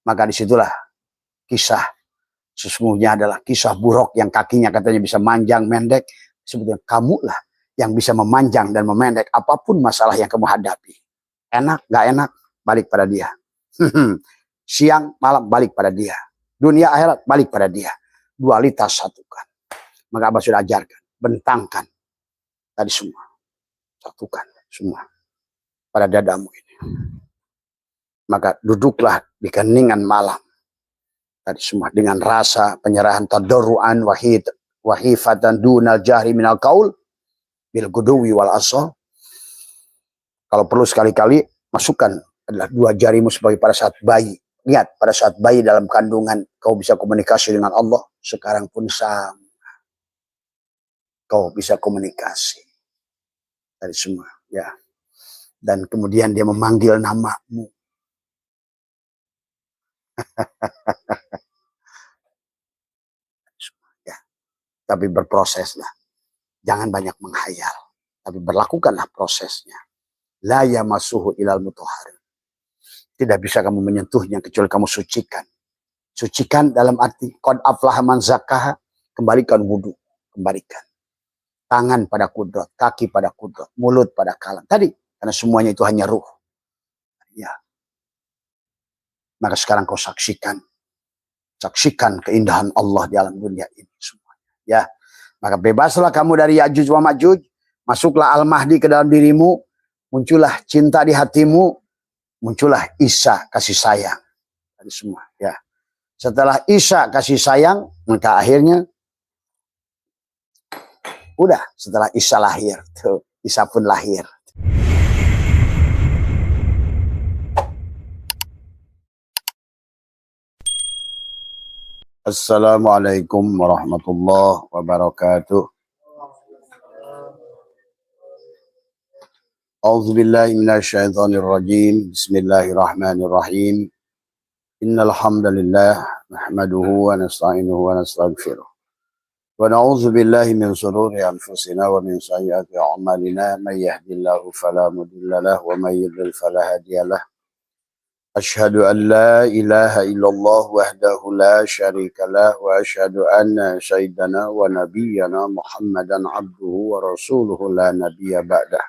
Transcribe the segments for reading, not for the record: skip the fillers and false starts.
Maka disitulah kisah sesungguhnya adalah kisah buruk yang kakinya katanya bisa manjang mendek. Sebetulnya kamulah yang bisa memanjang dan memendek apapun masalah yang kamu hadapi. Enak, gak enak, balik pada dia. Siang, malam, balik pada dia. Dunia akhirat, balik pada dia. Dualitas satukan. Maka Abah sudah ajarkan, bentangkan tadi semua. Satukan semua pada dadamu ini. Maka duduklah di keningan malam. Tadi semua dengan rasa penyerahan tadarruan wahifatan dunal jahri minal qaul bil guduwi wal asal. Kalau perlu sekali-kali masukkan adalah dua jarimu sebagai pada saat bayi. Lihat pada saat bayi dalam kandungan kau bisa komunikasi dengan Allah. Sekarang pun sama. Kau bisa komunikasi. Tadi semua ya. Dan kemudian dia memanggil namamu. Ya. Tapi berproseslah. Jangan banyak menghayal. Tapi berlakukanlah prosesnya. La yamassuhu ilal mutahharin. Tidak bisa kamu menyentuhnya kecuali kamu sucikan. Sucikan dalam arti qad aflaha man zakkaha, kembalikan wudu, kembalikan. Tangan pada kudrat, kaki pada kudrat, mulut pada kalam. Tadi karena semuanya itu hanya ruh. Ya. Maka sekarang kau saksikan keindahan Allah di alam dunia ini semuanya. Ya. Maka bebaslah kamu dari Ya'juj wa Ma'juj, masuklah Al-Mahdi ke dalam dirimu, muncullah cinta di hatimu, muncullah Isa kasih sayang. Tadi semua, ya. Setelah Isa kasih sayang, maka akhirnya udah setelah Isa lahir, tuh Isa pun lahir. Assalamualaikum warahmatullahi wabarakatuh. A'udzubillahi minasyaitonir rajim. Bismillahirrahmanirrahim. Innal hamdalillah nahmaduhu wa nasta'inuhu wa nastaghfiruh. Wa na'udzu billahi min shururi anfusina wa min sayyiati a'malina. May yahdihillahu fala mudilla lahu wa may yudlil fala hadiya lahu. Asyhadu an la ilaha illallah wahdahu la syarika lah wa asyhadu anna sayyidana wa nabiyyana Muhammadan abduhu wa rasuluhu la nabiyya ba'dah.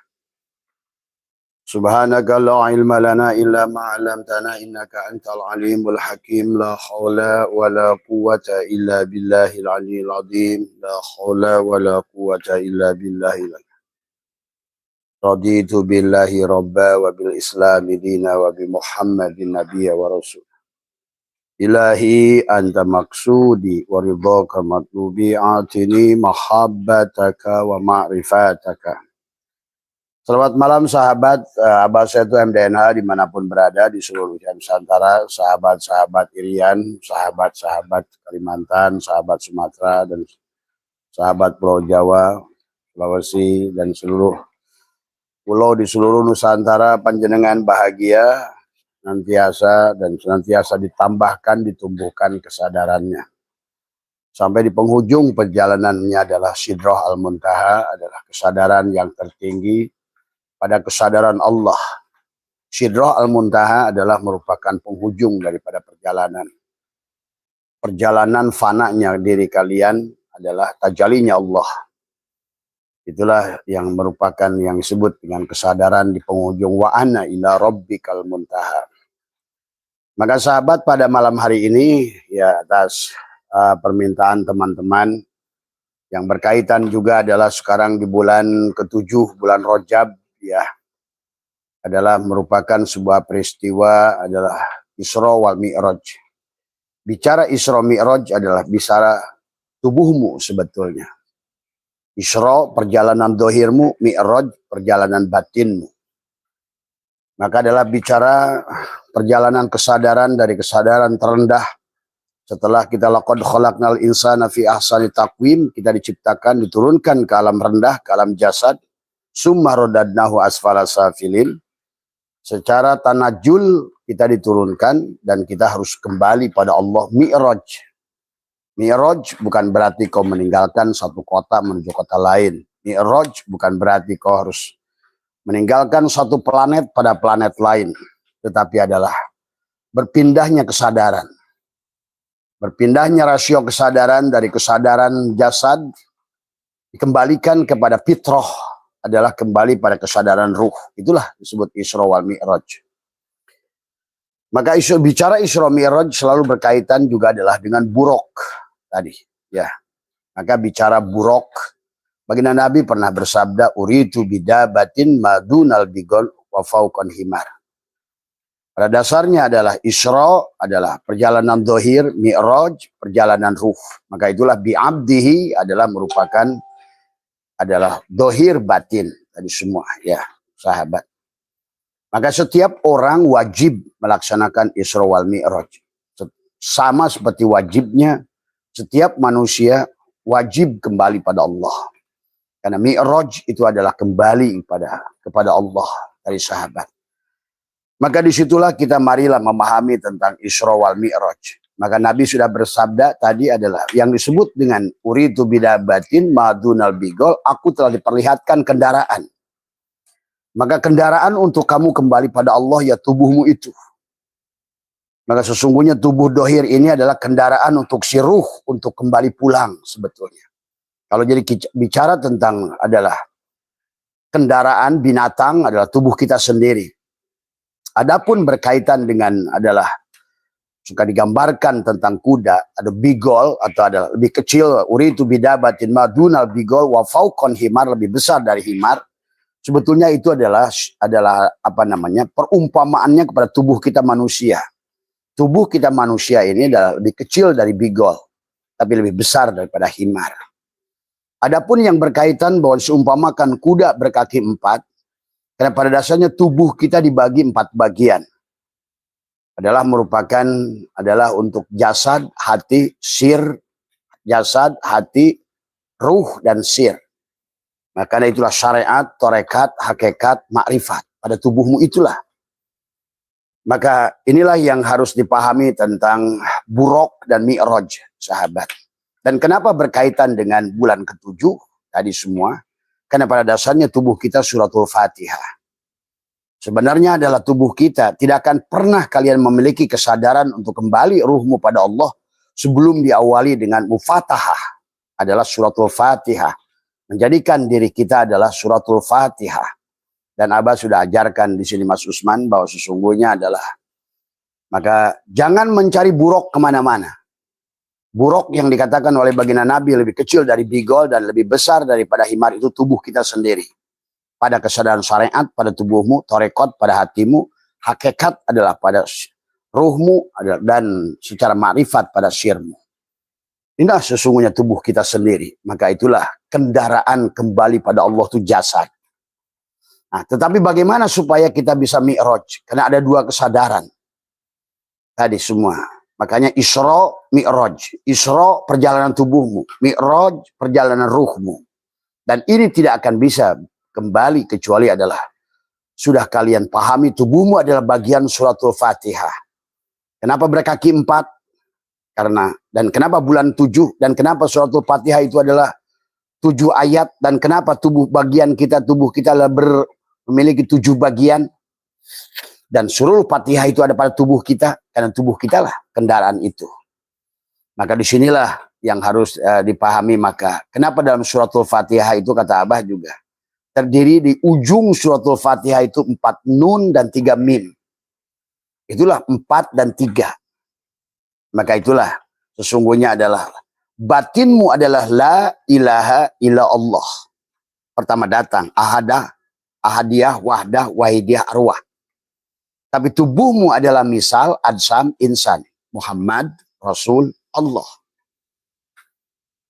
Subhanaka la ilma lana illa ma 'allamtana innaka antal alimul hakim. La haula wa la quwwata illa billahil aliyyil azim. La haula wa la quwwata illa billahil aliyyil. Raditu billahi rabba wa bil islami dina wa bi Muhammadin nabiyya wa rasul. Ilahi anta maksudi wa ridhaka matlubi atini mahabbataka wa ma'rifataka. Selamat malam sahabat Abah Setu MDNH dimanapun berada di seluruh Nusantara, sahabat-sahabat Irian, sahabat-sahabat Kalimantan, sahabat Sumatera, dan sahabat Pulau Jawa, Sulawesi, dan seluruh pulau di seluruh Nusantara. Panjenengan bahagia senantiasa dan senantiasa ditambahkan, ditumbuhkan kesadarannya. Sampai di penghujung perjalanannya adalah Sidrah Al-Muntaha, adalah kesadaran yang tertinggi pada kesadaran Allah. Sidrah Al-Muntaha adalah merupakan penghujung daripada perjalanan. Perjalanan fananya diri kalian adalah tajalinya Allah. Itulah yang merupakan yang disebut dengan kesadaran di penghujung wa ana ila rabbikal muntaha. Maka sahabat, pada malam hari ini ya atas permintaan teman-teman yang berkaitan juga adalah sekarang di bulan ke-7 bulan Rajab ya, adalah merupakan sebuah peristiwa adalah Isra wal Mi'raj. Bicara Isra Mi'raj adalah bicara tubuhmu sebetulnya. Isra perjalanan dohirmu, Mi'raj perjalanan batinmu. Maka adalah bicara perjalanan kesadaran dari kesadaran terendah. Setelah kita laqad khalaqnal insana fi ahsani taqwim, kita diciptakan, diturunkan ke alam rendah, ke alam jasad. Summa radadnahu asfala safilin. Secara tanajul kita diturunkan dan kita harus kembali pada Allah. Mi'raj. Mi'raj bukan berarti kau meninggalkan satu kota menuju kota lain. Mi'raj bukan berarti kau harus meninggalkan satu planet pada planet lain. Tetapi adalah berpindahnya kesadaran. Berpindahnya rasio kesadaran dari kesadaran jasad dikembalikan kepada fitrah adalah kembali pada kesadaran ruh. Itulah disebut Isra wal Mi'raj. Maka bicara Isra Mi'raj selalu berkaitan juga adalah dengan buruk tadi, ya. Maka bicara buruk, baginda Nabi pernah bersabda, uritu bidabatin madunal bigol wa fauqan himar. Pada dasarnya adalah Isra adalah perjalanan dohir, Mi'raj perjalanan ruh. Maka itulah bi'abdihi adalah merupakan adalah dohir batin tadi semua, ya sahabat. Maka setiap orang wajib melaksanakan Isra wal Mi'raj. Sama seperti wajibnya setiap manusia wajib kembali pada Allah. Karena Mi'raj itu adalah kembali kepada Allah dari sahabat. Maka disitulah kita marilah memahami tentang Isra wal Mi'raj. Maka Nabi sudah bersabda tadi adalah yang disebut dengan uritu bidabatin madunal bigol, aku telah diperlihatkan kendaraan. Maka kendaraan untuk kamu kembali pada Allah ya tubuhmu itu. Maka sesungguhnya tubuh dohir ini adalah kendaraan untuk si ruh untuk kembali pulang sebetulnya. Kalau jadi bicara tentang adalah kendaraan binatang adalah tubuh kita sendiri. Adapun berkaitan dengan adalah suka digambarkan tentang kuda, ada bigol atau ada lebih kecil, uritu bidabatin madunal bigol wa fauqan himar, lebih besar dari himar. Sebetulnya itu adalah apa namanya? Perumpamaannya kepada tubuh kita manusia. Tubuh kita manusia ini adalah lebih kecil dari bigol, tapi lebih besar daripada himar. Adapun yang berkaitan bahwa seumpamakan kuda berkaki 4, karena pada dasarnya tubuh kita dibagi 4 bagian. Adalah merupakan untuk jasad, hati, sir, jasad, hati, ruh, dan sir. Maka itulah syariat, torekat, hakikat, makrifat. Pada tubuhmu itulah. Maka inilah yang harus dipahami tentang buruk dan mi'raj, sahabat. Dan kenapa berkaitan dengan bulan ke-7 tadi semua? Karena pada dasarnya tubuh kita suratul Fatihah. Sebenarnya adalah tubuh kita tidak akan pernah kalian memiliki kesadaran untuk kembali ruhmu pada Allah sebelum diawali dengan mufatahah adalah suratul Fatihah. Menjadikan diri kita adalah suratul Fatihah. Dan Abah sudah ajarkan di sini Mas Usman bahwa sesungguhnya adalah maka jangan mencari buruk kemana-mana. Buruk yang dikatakan oleh baginda Nabi lebih kecil dari bigol dan lebih besar daripada himar itu tubuh kita sendiri. Pada kesadaran syariat pada tubuhmu, torekot pada hatimu, hakikat adalah pada ruhmu dan secara makrifat pada sirmu. Inilah sesungguhnya tubuh kita sendiri. Maka itulah kendaraan kembali pada Allah itu jasad. Nah, tetapi bagaimana supaya kita bisa mi'raj? Karena ada 2 kesadaran. Tadi semua. Makanya Isra, Mi'raj. Isra perjalanan tubuhmu. Mi'raj perjalanan ruhmu. Dan ini tidak akan bisa kembali kecuali adalah sudah kalian pahami tubuhmu adalah bagian suratul Fatihah. Kenapa berkaki 4? Dan kenapa bulan 7? Dan kenapa suratul Fatihah itu adalah 7 ayat? Dan kenapa tubuh kita adalah memiliki 7 bagian? Dan seluruh Fatihah itu ada pada tubuh kita, karena tubuh kita lah kendaraan itu. Maka disinilah yang harus dipahami. Maka kenapa dalam suratul Fatihah itu kata Abah juga terdiri di ujung suratul Fatihah itu 4 nun dan 3 mim. Itulah 4 dan 3. Maka itulah sesungguhnya adalah batinmu adalah la ilaha illa Allah. Pertama datang ahadah, ahadiyah, wahdah, wahidiyah, arwah. Tapi tubuhmu adalah misal, adsam, insan. Muhammad, Rasul, Allah.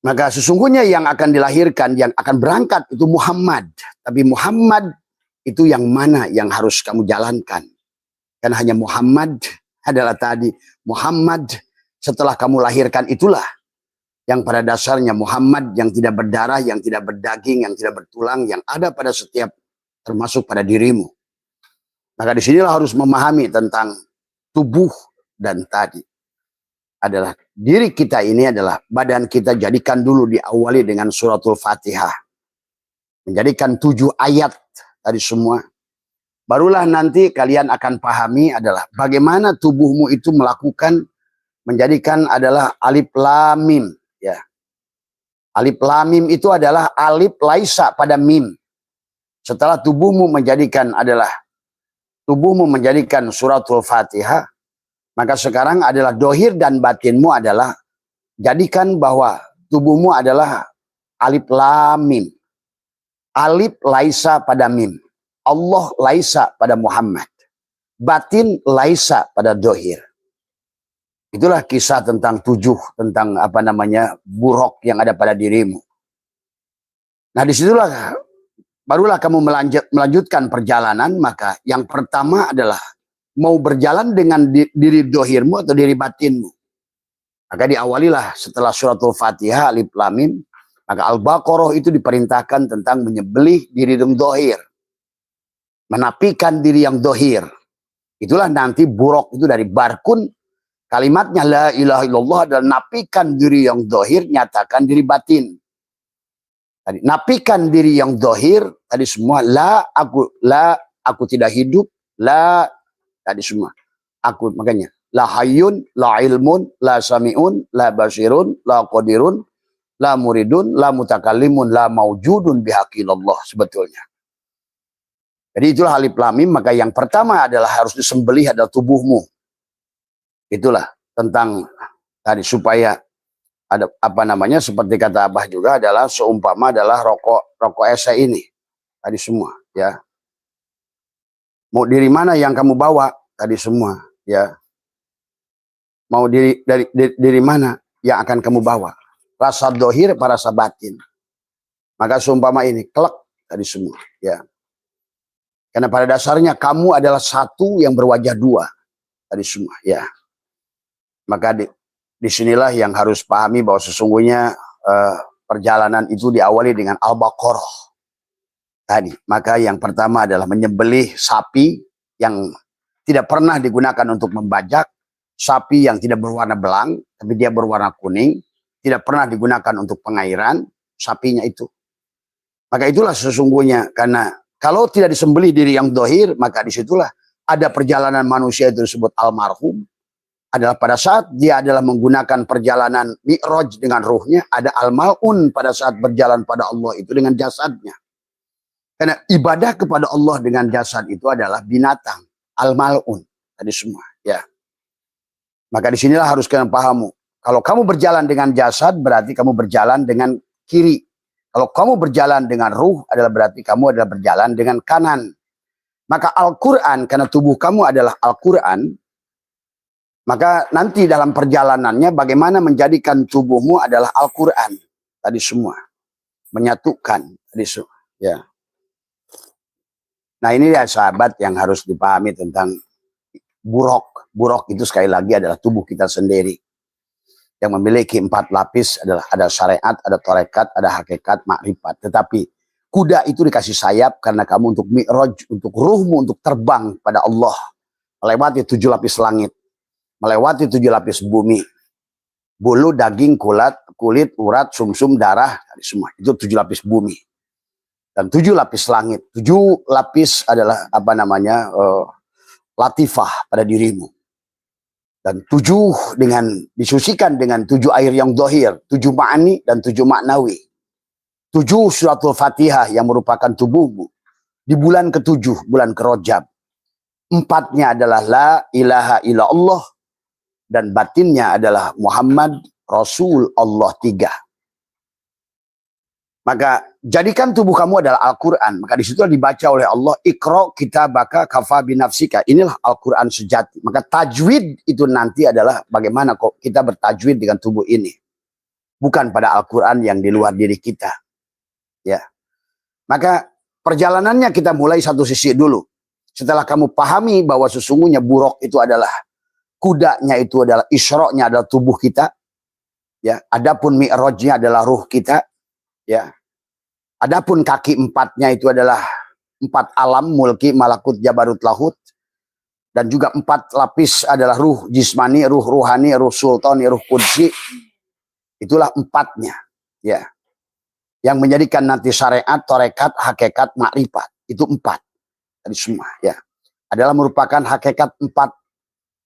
Maka sesungguhnya yang akan dilahirkan, yang akan berangkat itu Muhammad. Tapi Muhammad itu yang mana yang harus kamu jalankan. Kan hanya Muhammad adalah tadi. Muhammad setelah kamu lahirkan itulah. Yang pada dasarnya Muhammad yang tidak berdarah, yang tidak berdaging, yang tidak bertulang. Yang ada pada setiap termasuk pada dirimu. Maka disinilah harus memahami tentang tubuh dan tadi. Adalah diri kita ini adalah badan kita jadikan dulu diawali dengan suratul Fatihah. Menjadikan 7 ayat tadi semua. Barulah nanti kalian akan pahami adalah bagaimana tubuhmu itu melakukan menjadikan adalah alif lam mim, ya. Alif lam mim itu adalah alif laisa pada mim. Setelah tubuhmu menjadikan suratul Fatihah, maka sekarang adalah dohir dan batinmu adalah jadikan bahwa tubuhmu adalah alif lam mim. Alif laisa pada mim. Allah laisa pada Muhammad. Batin laisa pada dohir. Itulah kisah tentang tentang buruk yang ada pada dirimu. Nah disitulah barulah kamu melanjutkan perjalanan. Maka yang pertama adalah mau berjalan dengan diri dohirmu atau diri batinmu. Maka diawalilah setelah suratul Fatihah alif lam mim. Maka Al-Baqarah itu diperintahkan tentang menyembelih diri yang dohir. Menapikan diri yang dohir. Itulah nanti buruk itu dari barkun. Kalimatnya la ilaha illallah dan napikan diri yang dohir, nyatakan diri batin. Tadi napikan diri yang dohir, tadi semua aku tidak hidup, tadi semua. Makanya la hayyun, la ilmun, la sami'un, la basirun, la qadirun, la muridun, la mutakallimun, la maujudun bihaqillallah sebetulnya. Jadi itulah alif lam mim, maka yang pertama adalah harus disembelih adalah tubuhmu. Itulah tentang tadi supaya ada seperti kata Abah juga adalah seumpama adalah rokok ese ini. Tadi semua ya. Mau diri mana yang kamu bawa tadi semua ya. Mau diri mana yang akan kamu bawa? Rasa dohir para rasa batin. Maka seumpama ini kelak tadi semua ya. Karena pada dasarnya kamu adalah satu yang berwajah dua tadi semua ya. Maka disinilah yang harus pahami bahwa sesungguhnya perjalanan itu diawali dengan Al-Baqarah tadi. Maka yang pertama adalah menyembelih sapi yang tidak pernah digunakan untuk membajak, sapi yang tidak berwarna belang tapi dia berwarna kuning, tidak pernah digunakan untuk pengairan, sapinya itu. Maka itulah sesungguhnya, karena kalau tidak disembelih diri yang dohir, maka disitulah ada perjalanan manusia itu disebut almarhum. Adalah pada saat dia adalah menggunakan perjalanan mi'raj dengan ruhnya, ada al-mal'un pada saat berjalan pada Allah itu dengan jasadnya. Karena ibadah kepada Allah dengan jasad itu adalah binatang, al-mal'un tadi semua ya. Maka disinilah harus kalian pahamu. Kalau kamu berjalan dengan jasad berarti kamu berjalan dengan kiri. Kalau kamu berjalan dengan ruh adalah berarti kamu adalah berjalan dengan kanan. Maka Al-Quran, karena tubuh kamu adalah Al-Quran, maka nanti dalam perjalanannya bagaimana menjadikan tubuhmu adalah Al-Quran. Tadi semua. Menyatukan. Tadi semua. Ya. Nah ini ya sahabat yang harus dipahami tentang buruk. Buruk itu sekali lagi adalah tubuh kita sendiri. Yang memiliki 4 lapis adalah ada syariat, ada tarekat, ada hakikat, makrifat. Tetapi kuda itu dikasih sayap karena kamu untuk mi'raj, untuk ruhmu, untuk terbang pada Allah. Melewati 7 lapis langit. Melewati 7 lapis bumi. Bulu, daging, kulit, urat, sumsum, darah, semua. Itu 7 lapis bumi. Dan 7 lapis langit. 7 lapis adalah latifah pada dirimu. Dan 7 disucikan dengan 7 air yang dohir, 7 ma'ani dan 7 maknawi. 7 suratul Fatihah yang merupakan tubuhmu. Di bulan ke-7, bulan ke-Rajab. 4-nya adalah la ilaha illallah. Dan batinnya adalah Muhammad Rasul Allah 3. Maka jadikan tubuh kamu adalah Al-Quran. Maka disitu dibaca oleh Allah, Iqra kitabaka kafa binafsika. Inilah Al-Quran sejati. Maka tajwid itu nanti adalah bagaimana kok kita bertajwid dengan tubuh ini. Bukan pada Al-Quran yang di luar diri kita. Ya. Maka perjalanannya kita mulai satu sisi dulu. Setelah kamu pahami bahwa sesungguhnya buruk itu adalah, kudanya itu adalah, isyra'nya adalah tubuh kita. Ya. Adapun mi'rajnya adalah ruh kita. Ya. Adapun kaki 4-nya itu adalah 4 alam, mulki, malakut, jabarut, lahut. Dan juga 4 lapis adalah ruh jismani, ruh ruhani, ruh sultani, ruh qudsi. Itulah 4-nya. Ya. Yang menjadikan nanti syariat, tarekat, hakikat, makrifat. Itu 4. tadi semua ya. Adalah merupakan hakikat 4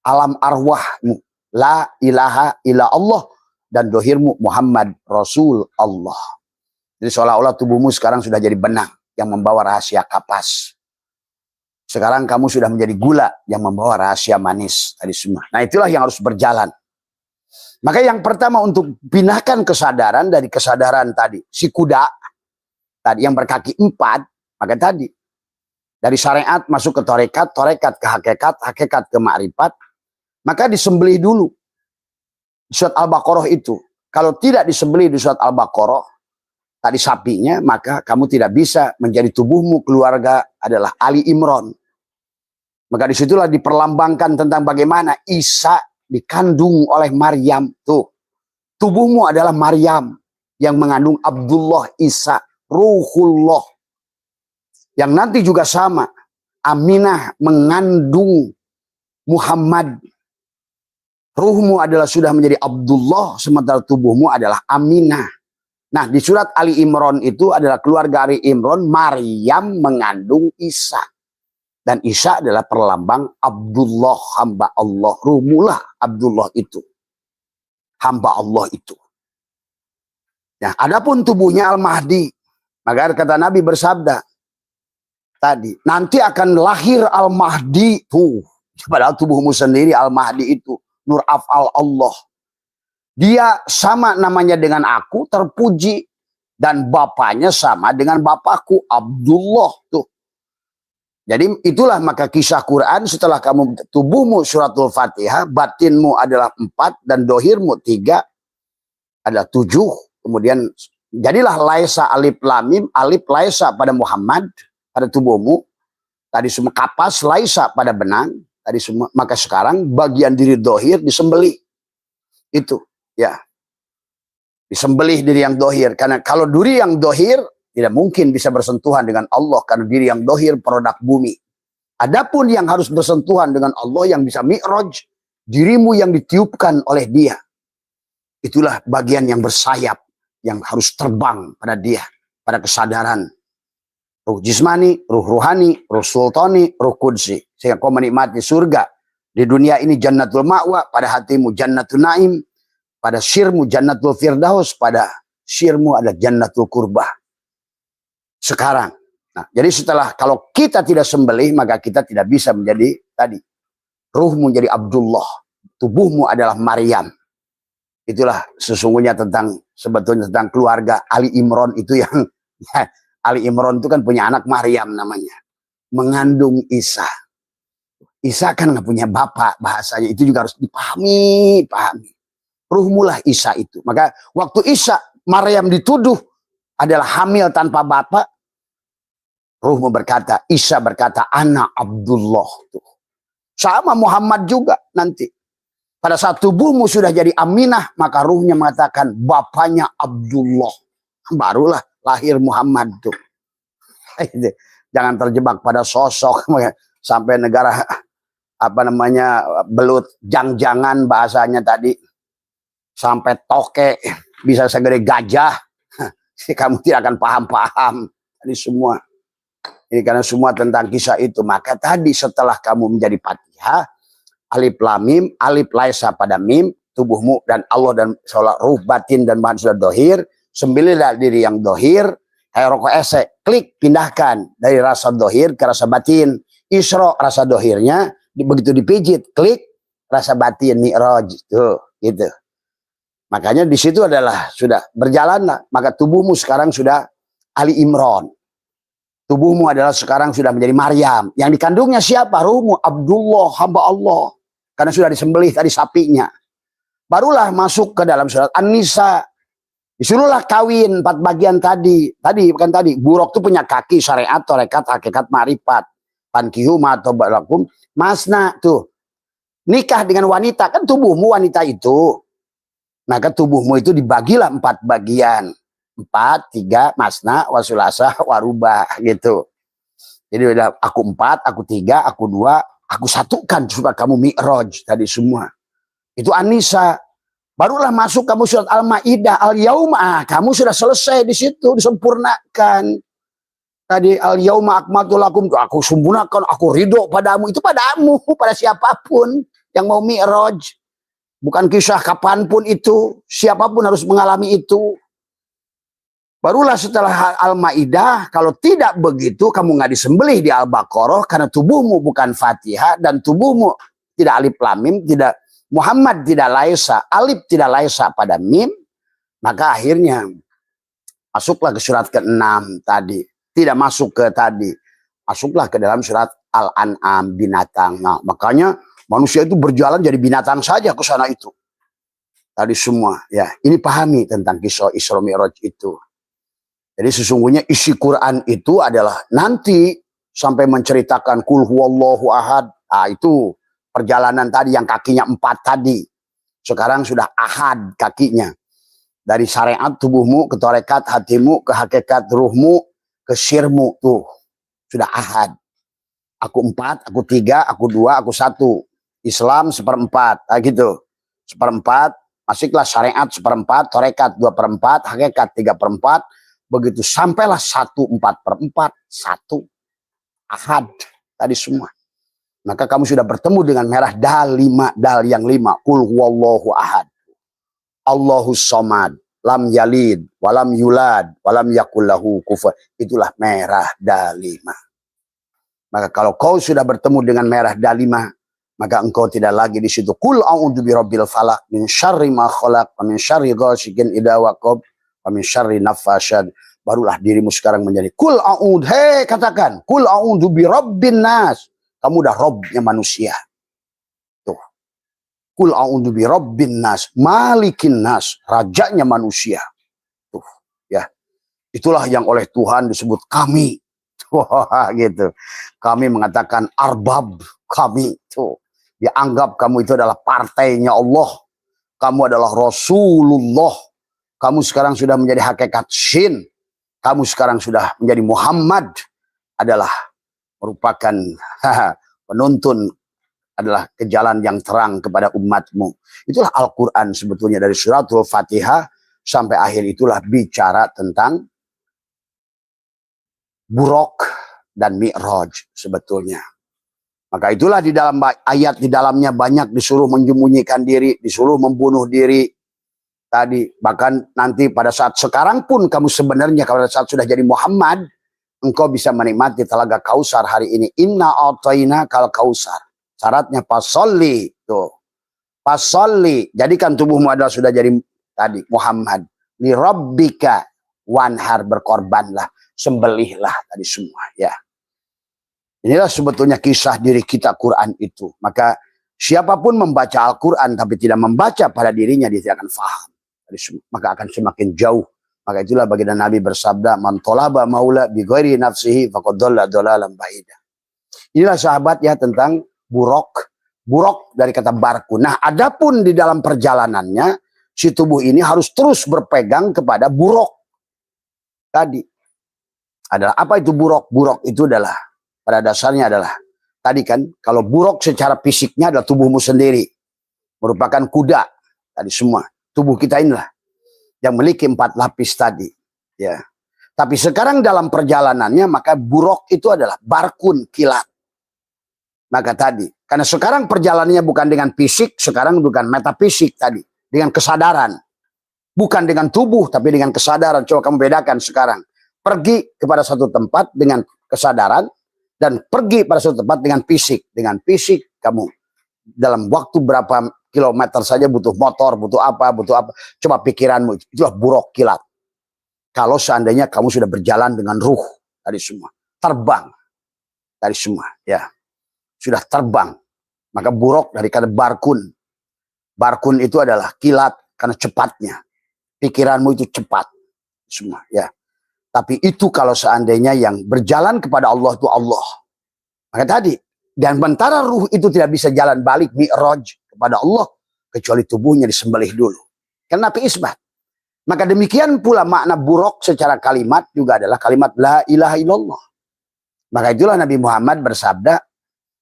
alam arwahmu. La ilaha illa Allah dan dohirmu Muhammad Rasul Allah. Jadi seolah-olah tubuhmu sekarang sudah jadi benang yang membawa rahasia kapas. Sekarang kamu sudah menjadi gula yang membawa rahasia manis tadi semua. Nah itulah yang harus berjalan. Maka yang pertama untuk pindahkan kesadaran dari kesadaran tadi si kuda tadi yang berkaki 4, maka tadi dari syariat masuk ke torekat, torekat ke hakikat, hakikat ke makrifat, maka disembelih dulu di surat Al-Baqarah itu. Kalau tidak disembelih di surat Al-Baqarah tadi sapinya, maka kamu tidak bisa menjadi tubuhmu keluarga adalah Ali Imran. Maka disitulah diperlambangkan tentang bagaimana Isa dikandung oleh Maryam. Tuh, tubuhmu adalah Maryam yang mengandung Abdullah Isa, Ruhullah. Yang nanti juga sama, Aminah mengandung Muhammad. Ruhmu adalah sudah menjadi Abdullah, sementara tubuhmu adalah Aminah. Nah, di surat Ali Imran itu adalah keluarga Ali Imran, Maryam mengandung Isa. Dan Isa adalah perlambang Abdullah, hamba Allah. Ruhmulah Abdullah itu. Hamba Allah itu. Nah, adapun tubuhnya Al-Mahdi, maka kata Nabi bersabda tadi, nanti akan lahir Al-Mahdi. Tuh, padahal tubuhmu sendiri Al-Mahdi itu nur af'al Allah. Dia sama namanya dengan aku, terpuji. Dan bapaknya sama dengan bapakku, Abdullah. Tuh. Jadi itulah maka kisah Quran setelah kamu tubuhmu suratul Fatihah, batinmu adalah 4 dan dohirmu 3, ada 7. Kemudian jadilah laisa alif lamim, alif laisa pada Muhammad, pada tubuhmu. Tadi semua kapas laisa pada benang, tadi semua. Maka sekarang bagian diri dohir disembelih. Itu ya. Disembelih diri yang dohir. Karena kalau diri yang dohir tidak mungkin bisa bersentuhan dengan Allah karena diri yang dohir produk bumi. Adapun yang harus bersentuhan dengan Allah yang bisa mi'raj, dirimu yang ditiupkan oleh dia. Itulah bagian yang bersayap, yang harus terbang pada dia, pada kesadaran. Ruh jismani, ruh ruhani, ruh sultani, ruh kudsi. Sehingga kau menikmati surga. Di dunia ini jannatul ma'wa, pada hatimu jannatul naim, pada syirmu jannatul firdaus, pada syirmu ada jannatul kurbah. Sekarang. Nah, jadi setelah kalau kita tidak sembelih, maka kita tidak bisa menjadi tadi. Ruhmu menjadi Abdullah. Tubuhmu adalah Maryam. Itulah sesungguhnya sebetulnya tentang keluarga Ali Imran itu yang, ya, Ali Imran itu kan punya anak Maryam namanya. Mengandung Isa. Isa kan nggak punya bapak, bahasanya itu juga harus dipahami. Ruhmulah Isa itu. Maka waktu Maryam dituduh adalah hamil tanpa bapak, ruhmu berkata, Isa berkata, anak Abdullah. Tuh. Sama Muhammad juga nanti. Pada saat tubuhmu sudah jadi Aminah, maka ruhnya mengatakan, bapaknya Abdullah. Barulah lahir Muhammad. Tuh. Jangan terjebak pada sosok. Sampai negara, belut jang-jangan bahasanya tadi. Sampai toke, bisa segede gajah. Kamu tidak akan paham-paham. Tadi semua. Ini karena semua tentang kisah itu. Maka tadi setelah kamu menjadi Fatihah, alif lam mim, alif laisa pada mim, tubuhmu dan Allah dan sholat ruh batin dan bahan sudah dohir, sembelihlah diri yang dohir, kayak rokok esek, klik pindahkan dari rasa dohir ke rasa batin. Isra rasa dohirnya, begitu dipijit, klik rasa batin, mi'raj, tuh, gitu. Makanya di situ adalah sudah berjalanlah. Maka tubuhmu sekarang sudah Ali Imran. Tubuhmu adalah sekarang sudah menjadi Maryam. Yang dikandungnya siapa? Ruhmu Abdullah, hamba Allah. Karena sudah disembelih tadi sapinya. Barulah masuk ke dalam surat An-Nisa. Disuruhlah kawin 4 bagian tadi. Bukan tadi. Buruk itu punya kaki, syariat, torekat, hakikat, marifat. Pankihu, matobalakum, masna. Tuh. Nikah dengan wanita. Kan tubuhmu wanita itu. Maka tubuhmu itu dibagilah 4 bagian. 4, 3, masna, wasulasa, warubah gitu. Jadi udah aku 4, aku 3, aku 2, aku satukan supaya kamu mi'raj tadi semua. Itu An-Nisa. Barulah masuk kamu surat Al-Maidah, Al-Yauma. Kamu sudah selesai di situ, disempurnakan. Tadi al-yauma akmaltu lakum, aku sempurnakan, aku ridho padamu. Itu padamu, pada siapapun yang mau mi'raj. Bukan kisah kapanpun itu, siapapun harus mengalami itu. Barulah setelah Al-Maidah, kalau tidak begitu kamu nggak disembelih di Al-Baqarah karena tubuhmu bukan Fatihah dan tubuhmu tidak alif lam mim, tidak Muhammad tidak laisa, alif tidak laisa pada mim, maka akhirnya masuklah ke surat ke-6 tadi. Tidak masuk ke tadi. Masuklah ke dalam surat Al-An'am, binatang. Nah, makanya manusia itu berjalan jadi binatang saja ke sana itu. Tadi semua. Ya, ini pahami tentang kisah Isra Mi'raj itu. Jadi sesungguhnya isi Quran itu adalah nanti sampai menceritakan kul huwallahu ahad. Nah, itu perjalanan tadi yang kakinya 4 tadi. Sekarang sudah ahad kakinya. Dari syariat tubuhmu, ke tarekat hatimu, ke hakikat ruhmu, ke sirmu tuh sudah ahad. Aku 4, aku 3, aku 2, aku 1. Islam 1/4, gitu. 1/4, masuklah syariat 1/4, tarekat 2/4, hakikat 3/4, begitu sampailah 1/4/4, 1 ahad tadi semua. Maka kamu sudah bertemu dengan merah dal 5, dal yang 5, qul huwallahu ahad. Allahus somad, lam yalid, walam yulad, walam yakullahu kufuwan. Itulah merah dalima. Maka kalau kau sudah bertemu dengan merah dalima, maka engkau tidak lagi di situ. Qul a'udzu birabbil falaq min syarri ma khalaq wa min syarri ghasiqin idza waqab wa min syarri naffasyat. Barulah dirimu sekarang menjadi qul a'udzu, hei katakan, qul a'udzu birabbin nas. Kamu udah robnya manusia. Qul a'udzu birabbin nas, malikin nas, rajanya manusia. Tuh, ya. Itulah yang oleh Tuhan disebut kami. Wah, gitu. Kami mengatakan arbab kami. Tuh. Dianggap kamu itu adalah partainya Allah. Kamu adalah Rasulullah. Kamu sekarang sudah menjadi hakikat Shin. Kamu sekarang sudah menjadi Muhammad. Adalah merupakan penuntun, adalah ke jalan yang terang kepada umatmu. Itulah Al-Quran sebetulnya dari suratul Fatihah sampai akhir itulah bicara tentang Buraq dan Mi'raj sebetulnya. Maka itulah di dalam ayat di dalamnya banyak disuruh menyembunyikan diri, disuruh membunuh diri. Tadi bahkan nanti pada saat sekarang pun kamu sebenarnya pada saat sudah jadi Muhammad, engkau bisa menikmati telaga Kausar hari ini. Inna a'tayna kal kausar. Syaratnya pasolli tuh, pasolli. Jadikan tubuhmu adalah sudah jadi tadi Muhammad. Li rabbika wanhar, berkorbanlah, sembelihlah tadi semua ya. Inilah sebetulnya kisah diri kita Quran itu. Maka siapapun membaca Al-Quran tapi tidak membaca pada dirinya, dia tidak akan faham. Maka akan semakin jauh. Maka itulah baginda Nabi bersabda, man tolaba maula bi ghairi nafsihi faqad dhalla dhalalan ba'ida. Inilah sahabat ya tentang Buraq. Buraq dari kata barku. Nah, adapun di dalam perjalanannya, si tubuh ini harus terus berpegang kepada Buraq. Tadi. Adalah apa itu Buraq? Buraq itu adalah, pada dasarnya adalah, tadi kan, kalau Buraq secara fisiknya adalah tubuhmu sendiri. Merupakan kuda. Tadi semua. Tubuh kita inilah. Yang memiliki 4 lapis tadi. Ya. Tapi sekarang dalam perjalanannya, maka Buraq itu adalah barkun, kilat. Maka tadi, karena sekarang perjalanannya bukan dengan fisik, sekarang bukan metafisik tadi. Dengan kesadaran. Bukan dengan tubuh, tapi dengan kesadaran. Coba kamu bedakan sekarang. Pergi kepada satu tempat dengan kesadaran, dan pergi pada suatu tempat dengan fisik. Dengan fisik, kamu dalam waktu berapa kilometer saja butuh motor, butuh apa. Coba pikiranmu, itulah Buraq kilat. Kalau seandainya kamu sudah berjalan dengan ruh, tadi semua. Terbang. Tadi semua, ya. Sudah terbang. Maka Buraq dari kata barkun. Barkun itu adalah kilat karena cepatnya. Pikiranmu itu cepat. Semua, ya. Tapi itu kalau seandainya yang berjalan kepada Allah itu Allah. Maka tadi, dan sementara ruh itu tidak bisa jalan balik mi'raj kepada Allah kecuali tubuhnya disembelih dulu. Karena Nabi isbat. Maka demikian pula makna Buraq secara kalimat juga adalah kalimat la ilaha illallah. Maka itulah Nabi Muhammad bersabda,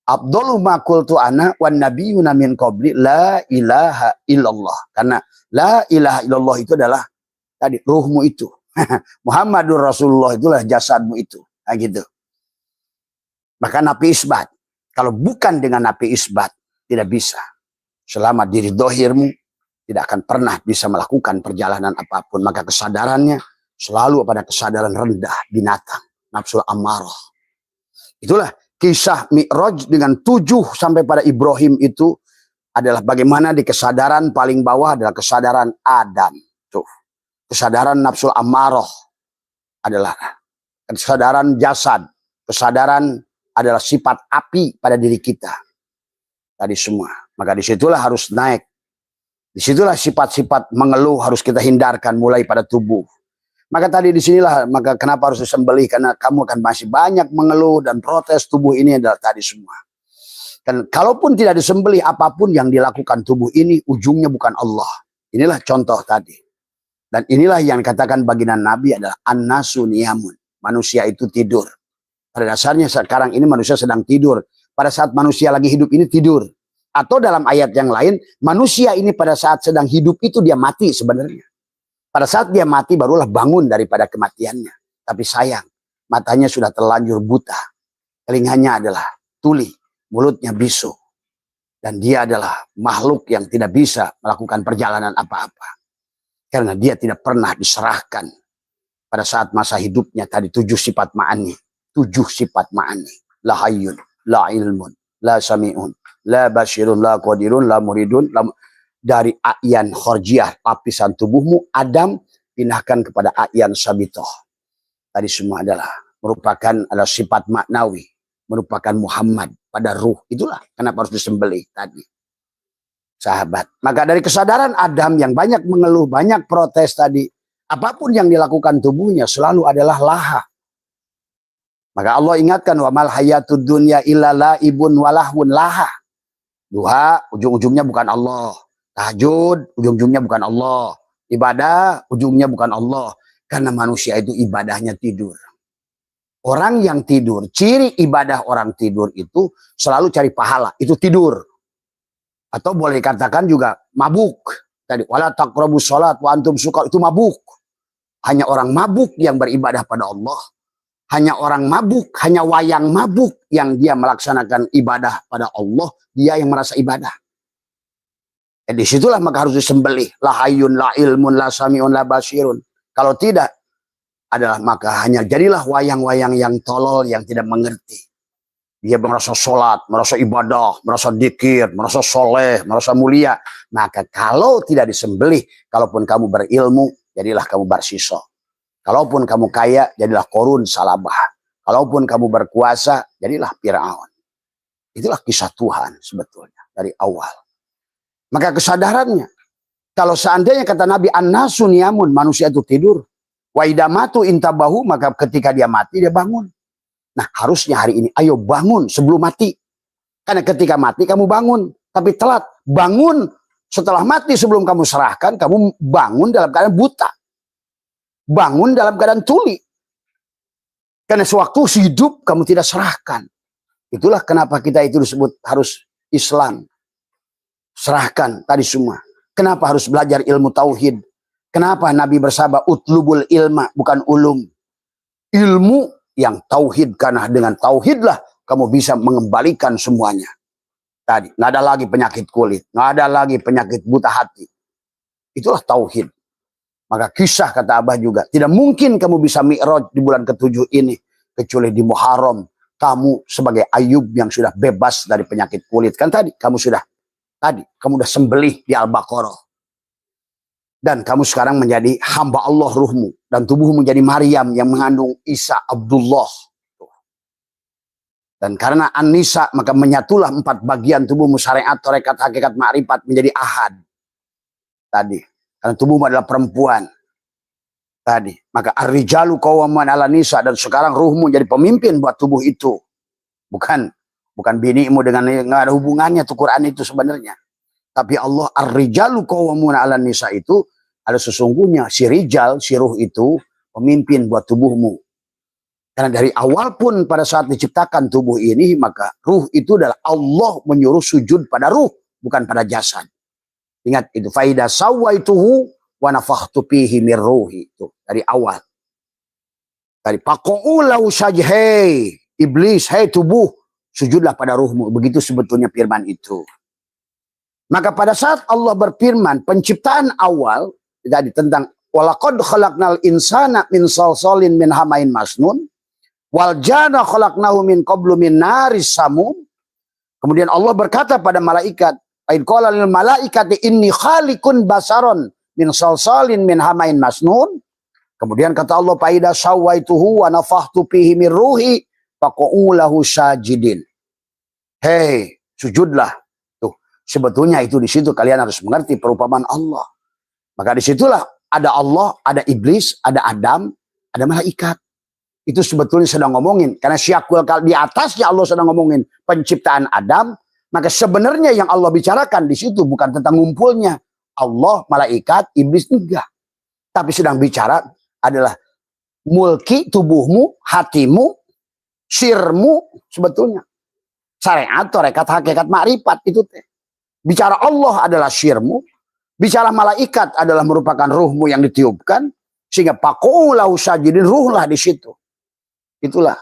Abdullu ma qultu ana wan nabiyyuna min qabli la ilaha illallah. Karena la ilaha illallah itu adalah tadi ruhmu itu. Muhammadur Rasulullah itulah jasadmu itu. Nah, gitu. Maka nafi isbat. Kalau bukan dengan nafi isbat, tidak bisa. Selama diri dohirmu tidak akan pernah bisa melakukan perjalanan apapun. Maka kesadarannya selalu pada kesadaran rendah binatang. Nafsul amarah. Itulah kisah Mi'raj dengan 7 sampai pada Ibrahim itu adalah bagaimana di kesadaran paling bawah adalah kesadaran Adam. Tuh. Kesadaran nafsul amarah adalah kesadaran jasad. Kesadaran adalah sifat api pada diri kita. Tadi semua. Maka disitulah harus naik. Disitulah sifat-sifat mengeluh harus kita hindarkan mulai pada tubuh. Maka tadi disinilah, maka kenapa harus disembelih? Karena kamu akan masih banyak mengeluh dan protes tubuh ini adalah tadi semua. Dan kalaupun tidak disembelih apapun yang dilakukan tubuh ini, ujungnya bukan Allah. Inilah contoh tadi. Dan inilah yang dikatakan baginda Nabi adalah an-nasu niyamun. Manusia itu tidur. Pada dasarnya sekarang ini manusia sedang tidur. Pada saat manusia lagi hidup ini tidur. Atau dalam ayat yang lain, manusia ini pada saat sedang hidup itu dia mati sebenarnya. Pada saat dia mati barulah bangun daripada kematiannya. Tapi sayang, matanya sudah terlanjur buta. Telinganya adalah tuli, mulutnya bisu. Dan dia adalah makhluk yang tidak bisa melakukan perjalanan apa-apa. Karena dia tidak pernah diserahkan pada saat masa hidupnya tadi 7 sifat ma'ani. 7 sifat ma'ani. La hayyun, la ilmun, la sami'un, la basyirun, la qadirun, la muridun, la... Dari a'yan khorjiah, lapisan tubuhmu, Adam, pindahkan kepada a'yan sabitoh. Tadi semua merupakan sifat maknawi, merupakan Muhammad pada ruh. Itulah kenapa harus disembelih tadi. Sahabat. Maka dari kesadaran Adam yang banyak mengeluh, banyak protes tadi, apapun yang dilakukan tubuhnya selalu adalah laha. Maka Allah ingatkan, wa mal hayatud dunya illa laibun walahun laha. Duha, ujung-ujungnya bukan Allah. Tahajud, ujung-ujungnya bukan Allah. Ibadah, ujungnya bukan Allah. Karena manusia itu ibadahnya tidur. Orang yang tidur, ciri ibadah orang tidur itu selalu cari pahala. Itu tidur. Atau boleh dikatakan juga mabuk. Tadi, wala taqrabus sholat wa antum sukar, itu mabuk. Hanya orang mabuk yang beribadah pada Allah. Hanya orang mabuk, hanya wayang mabuk yang dia melaksanakan ibadah pada Allah. Dia yang merasa ibadah. Di situlah maka harus disembelih. La hayyun, la ilmun, la sami'un, la basirun. Kalau tidak, adalah maka hanya jadilah wayang-wayang yang tolol, yang tidak mengerti. Dia merasa sholat, merasa ibadah, merasa dikir, merasa soleh, merasa mulia. Maka kalau tidak disembelih, kalaupun kamu berilmu, jadilah kamu Barsiso. Kalaupun kamu kaya, jadilah Korun Salabah. Kalaupun kamu berkuasa, jadilah Fir'aun. Itulah kisah Tuhan sebetulnya dari awal. Maka kesadarannya, kalau seandainya kata Nabi an-nasu niyamun, manusia itu tidur. Wa idamatu intabahu, maka ketika dia mati dia bangun. Nah harusnya hari ini, ayo bangun sebelum mati. Karena ketika mati kamu bangun, tapi telat. Bangun setelah mati sebelum kamu serahkan, kamu bangun dalam keadaan buta. Bangun dalam keadaan tuli. Karena sewaktu hidup kamu tidak serahkan. Itulah kenapa kita itu disebut harus Islam. Serahkan tadi semua. Kenapa harus belajar ilmu tauhid? Kenapa Nabi bersabda utlubul ilma bukan ulum. Ilmu yang tauhid, karena dengan tauhidlah kamu bisa mengembalikan semuanya. Tadi nggak ada lagi penyakit kulit, nggak ada lagi penyakit buta hati. Itulah tauhid. Maka kisah kata Abah juga, tidak mungkin kamu bisa mi'raj di bulan ke-7 ini kecuali di Muharram. Kamu sebagai Ayub yang sudah bebas dari penyakit kulit. Kan tadi kamu sudah kamu sudah sembelih di Al-Baqarah. Dan kamu sekarang menjadi hamba Allah ruhmu. Dan tubuhmu menjadi Maryam yang mengandung Isa Abdullah. Dan karena An-Nisa maka menyatulah 4 bagian tubuhmu, syariat, tarekat, hakikat, ma'rifat menjadi ahad. Tadi. Karena tubuhmu adalah perempuan. Tadi. Maka ar-rijalu qawwamun 'ala nisa, dan sekarang ruhmu jadi pemimpin buat tubuh itu. Bukan binimu dengan nggak ada hubungannya tuh Quran itu sebenarnya. Tapi Allah ar-rijalu qawwamun 'alan nisa itu ada sesungguhnya si rijal, si ruh itu pemimpin buat tubuhmu. Karena dari awal pun pada saat diciptakan tubuh ini, maka ruh itu adalah Allah menyuruh sujud pada ruh, bukan pada jasad. Ingat itu, faida sawaituhu wa nafakhtu fihi mir ruhi, itu dari awal. Tadi faqa'ulahu saja, hei iblis, hei tubuh, sujudlah pada ruhmu. Begitu sebetulnya firman itu. Maka pada saat Allah berfirman penciptaan awal jadi tentang walaqad khalaqnal insana min salsalin min hamain masnun wal janna khalaqnahu min qablu min naris samum. Kemudian Allah berkata pada malaikat, "Aid qala lil malaikati inni khaliqun basaron min salsalin min hamain masnun." Kemudian kata Allah, "Faida sawaituhu wa nafakhtu fihi min ruhi faqa'u lahu sajidin." Hei, sujudlah. Tuh, sebetulnya itu di situ kalian harus mengerti perumpamaan Allah. Maka disitulah ada Allah, ada iblis, ada Adam, ada malaikat. Itu sebetulnya sedang ngomongin. Karena syakul di atasnya Allah sedang ngomongin penciptaan Adam. Maka sebenarnya yang Allah bicarakan di situ bukan tentang ngumpulnya Allah, malaikat, iblis, enggak. Tapi sedang bicara adalah mulki tubuhmu, hatimu, sirmu sebetulnya. Syariat, tarekat, hakikat, makrifat itu teh. Bicara Allah adalah sirmu, bicara malaikat adalah merupakan ruhmu yang ditiupkan, sehingga faqa'ulahu sajidin, ruhlah di situ. Itulah.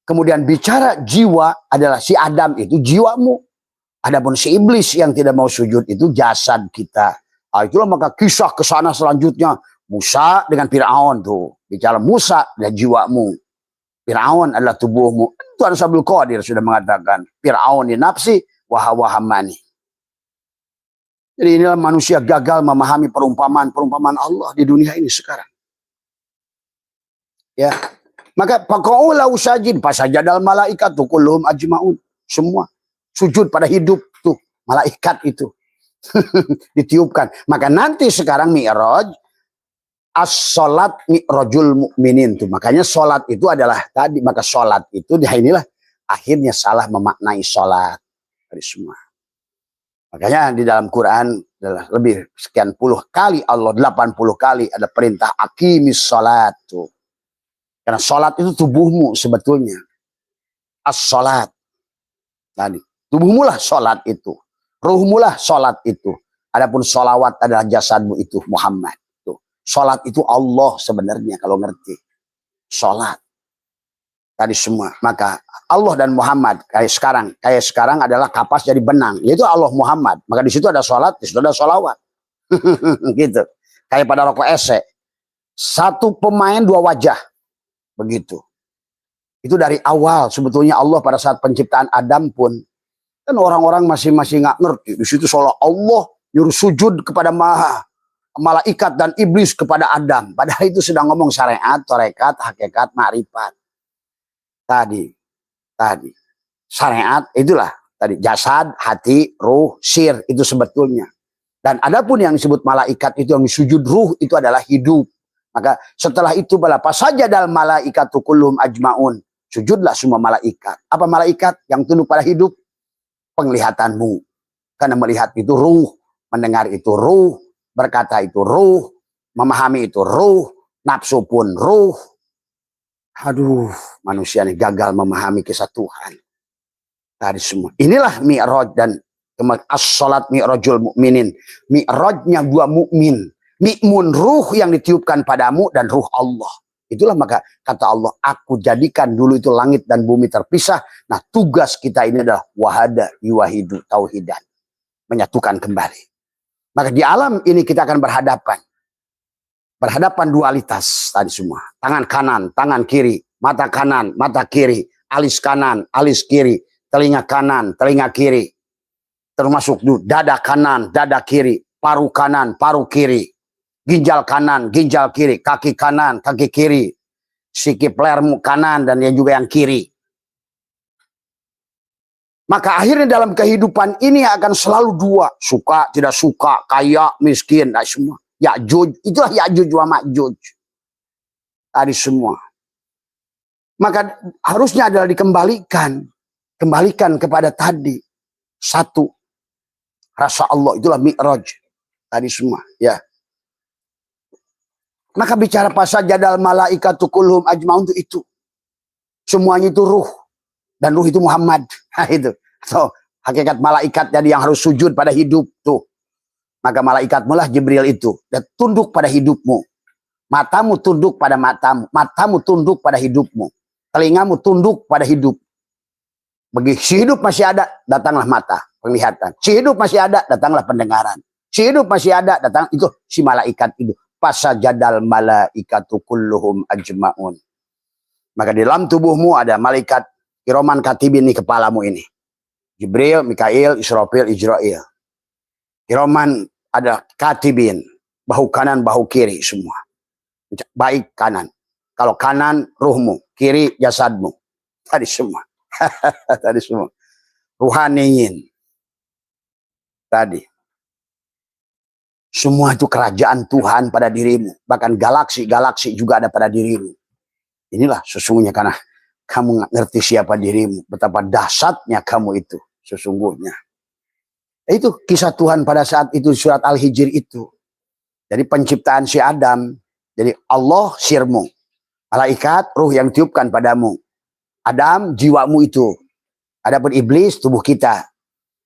Kemudian bicara jiwa adalah si Adam itu jiwamu. Adapun si iblis yang tidak mau sujud itu jasad kita. Nah, itulah maka kisah kesana selanjutnya Musa dengan Fir'aun tuh. Bicara Musa dan jiwamu. Fir'aun adalah tubuhmu. Tuhan Sabul Qadir sudah mengatakan Fir'aun di nafsi wahawahamani. Jadi inilah manusia gagal memahami perumpamaan Allah di dunia ini sekarang. Ya. Maka faqa'ulahu sajid fasajadal malaikatu kulluhum ajmaun. Semua sujud pada hidup tuh malaikat itu. Ditiupkan. Maka nanti sekarang Mi'raj as-sholat mi'rajul mu'minin tuh. Makanya sholat itu adalah tadi. Maka sholat itu inilah akhirnya salah memaknai sholat dari semua. Makanya di dalam Quran adalah lebih sekian puluh kali Allah 80 kali ada perintah aqimis sholat tuh. Karena sholat itu tubuhmu sebetulnya. As-sholat. Tadi. Tubuhmu lah sholat itu. Ruhmu lah sholat itu. Adapun sholawat adalah jasadmu itu Muhammad. Tuh. Sholat itu Allah sebenarnya kalau ngerti. Sholat. Tadi semua. Maka Allah dan Muhammad kayak sekarang adalah kapas jadi benang. Yaitu Allah Muhammad. Maka di situ ada sholat, di situ ada sholawat. Gitu. Kayak pada rokok esek. Satu pemain dua wajah. Begitu. Itu dari awal sebetulnya Allah pada saat penciptaan Adam pun kan orang-orang masih nggak ngerti. Di situ seolah Allah nyuruh sujud kepada malaikat dan iblis kepada Adam. Padahal itu sedang ngomong syariat, tarekat, hakikat, makrifat. Tadi syariat itulah tadi jasad, hati, ruh, sir itu sebetulnya. Dan adapun yang disebut malaikat itu yang disujud ruh itu adalah hidup. Maka setelah itu bala saja dal malaikatu kullum ajmaun. Sujudlah semua malaikat. Apa malaikat yang tunduk pada hidup? Penglihatanmu. Karena melihat itu ruh, mendengar itu ruh, berkata itu ruh, memahami itu ruh, nafsu pun ruh. Aduh, manusia ini gagal memahami kisah Tuhan. Tadi semua. Inilah Mi'raj dan as-sholat mi'rajul mu'minin. Mi'rajnya dua mukmin. Mi'mun ruh yang ditiupkan padamu dan ruh Allah. Itulah maka kata Allah, aku jadikan dulu itu langit dan bumi terpisah. Nah tugas kita ini adalah wahada yuwahidu tauhidan. Menyatukan kembali. Maka di alam ini kita akan berhadapan. Berhadapan dualitas tadi semua. Tangan kanan, tangan kiri. Mata kanan, mata kiri. Alis kanan, alis kiri. Telinga kanan, telinga kiri. Termasuk dada kanan, dada kiri. Paru kanan, paru kiri. Ginjal kanan, ginjal kiri, kaki kanan, kaki kiri, sikip lehermu kanan dan yang juga yang kiri. Maka akhirnya dalam kehidupan ini akan selalu dua, suka, tidak suka, kaya, miskin, nah semua. Ya'juj, itulah Ya'juj wa Ma'juj. Tadi semua. Maka harusnya adalah kembalikan kepada tadi satu rasa Allah, itulah Mi'raj. Tadi semua, ya. Maka bicara fasajadal malaikatu kulluhum ajmaun itu. Semuanya itu ruh. Dan ruh itu Muhammad. Nah, itu. So, hakikat malaikat jadi yang harus sujud pada hidup tuh. Maka malaikatmu lah Jibril itu. Dan tunduk pada hidupmu. Matamu tunduk pada matamu, matamu tunduk pada hidupmu, telingamu tunduk pada hidup. Bagi si hidup masih ada, datanglah mata, penglihatan. Si hidup masih ada, datanglah pendengaran. Si hidup masih ada, datang itu si malaikat itu. Fasajadal malaikatu kulluhum ajma'un. Maka di dalam tubuhmu ada malaikat kiraman katibin di kepalamu ini. Jibril, Mikail, Israfil, Ijrail. Kiraman ada katibin, bahu kanan, bahu kiri semua. Baik kanan. Kalau kanan ruhmu, kiri jasadmu. Tadi semua. Tadi semua. Ruhaniyin. Tadi. Semua itu kerajaan Tuhan pada dirimu. Bahkan galaksi-galaksi juga ada pada dirimu. Inilah sesungguhnya karena kamu nggak ngerti siapa dirimu. Betapa dahsyatnya kamu itu sesungguhnya. Itu kisah Tuhan pada saat itu surat Al-Hijr itu. Jadi penciptaan si Adam. Jadi Allah sirmu. Malaikat ruh yang tiupkan padamu. Adam jiwamu itu. Adapun iblis tubuh kita.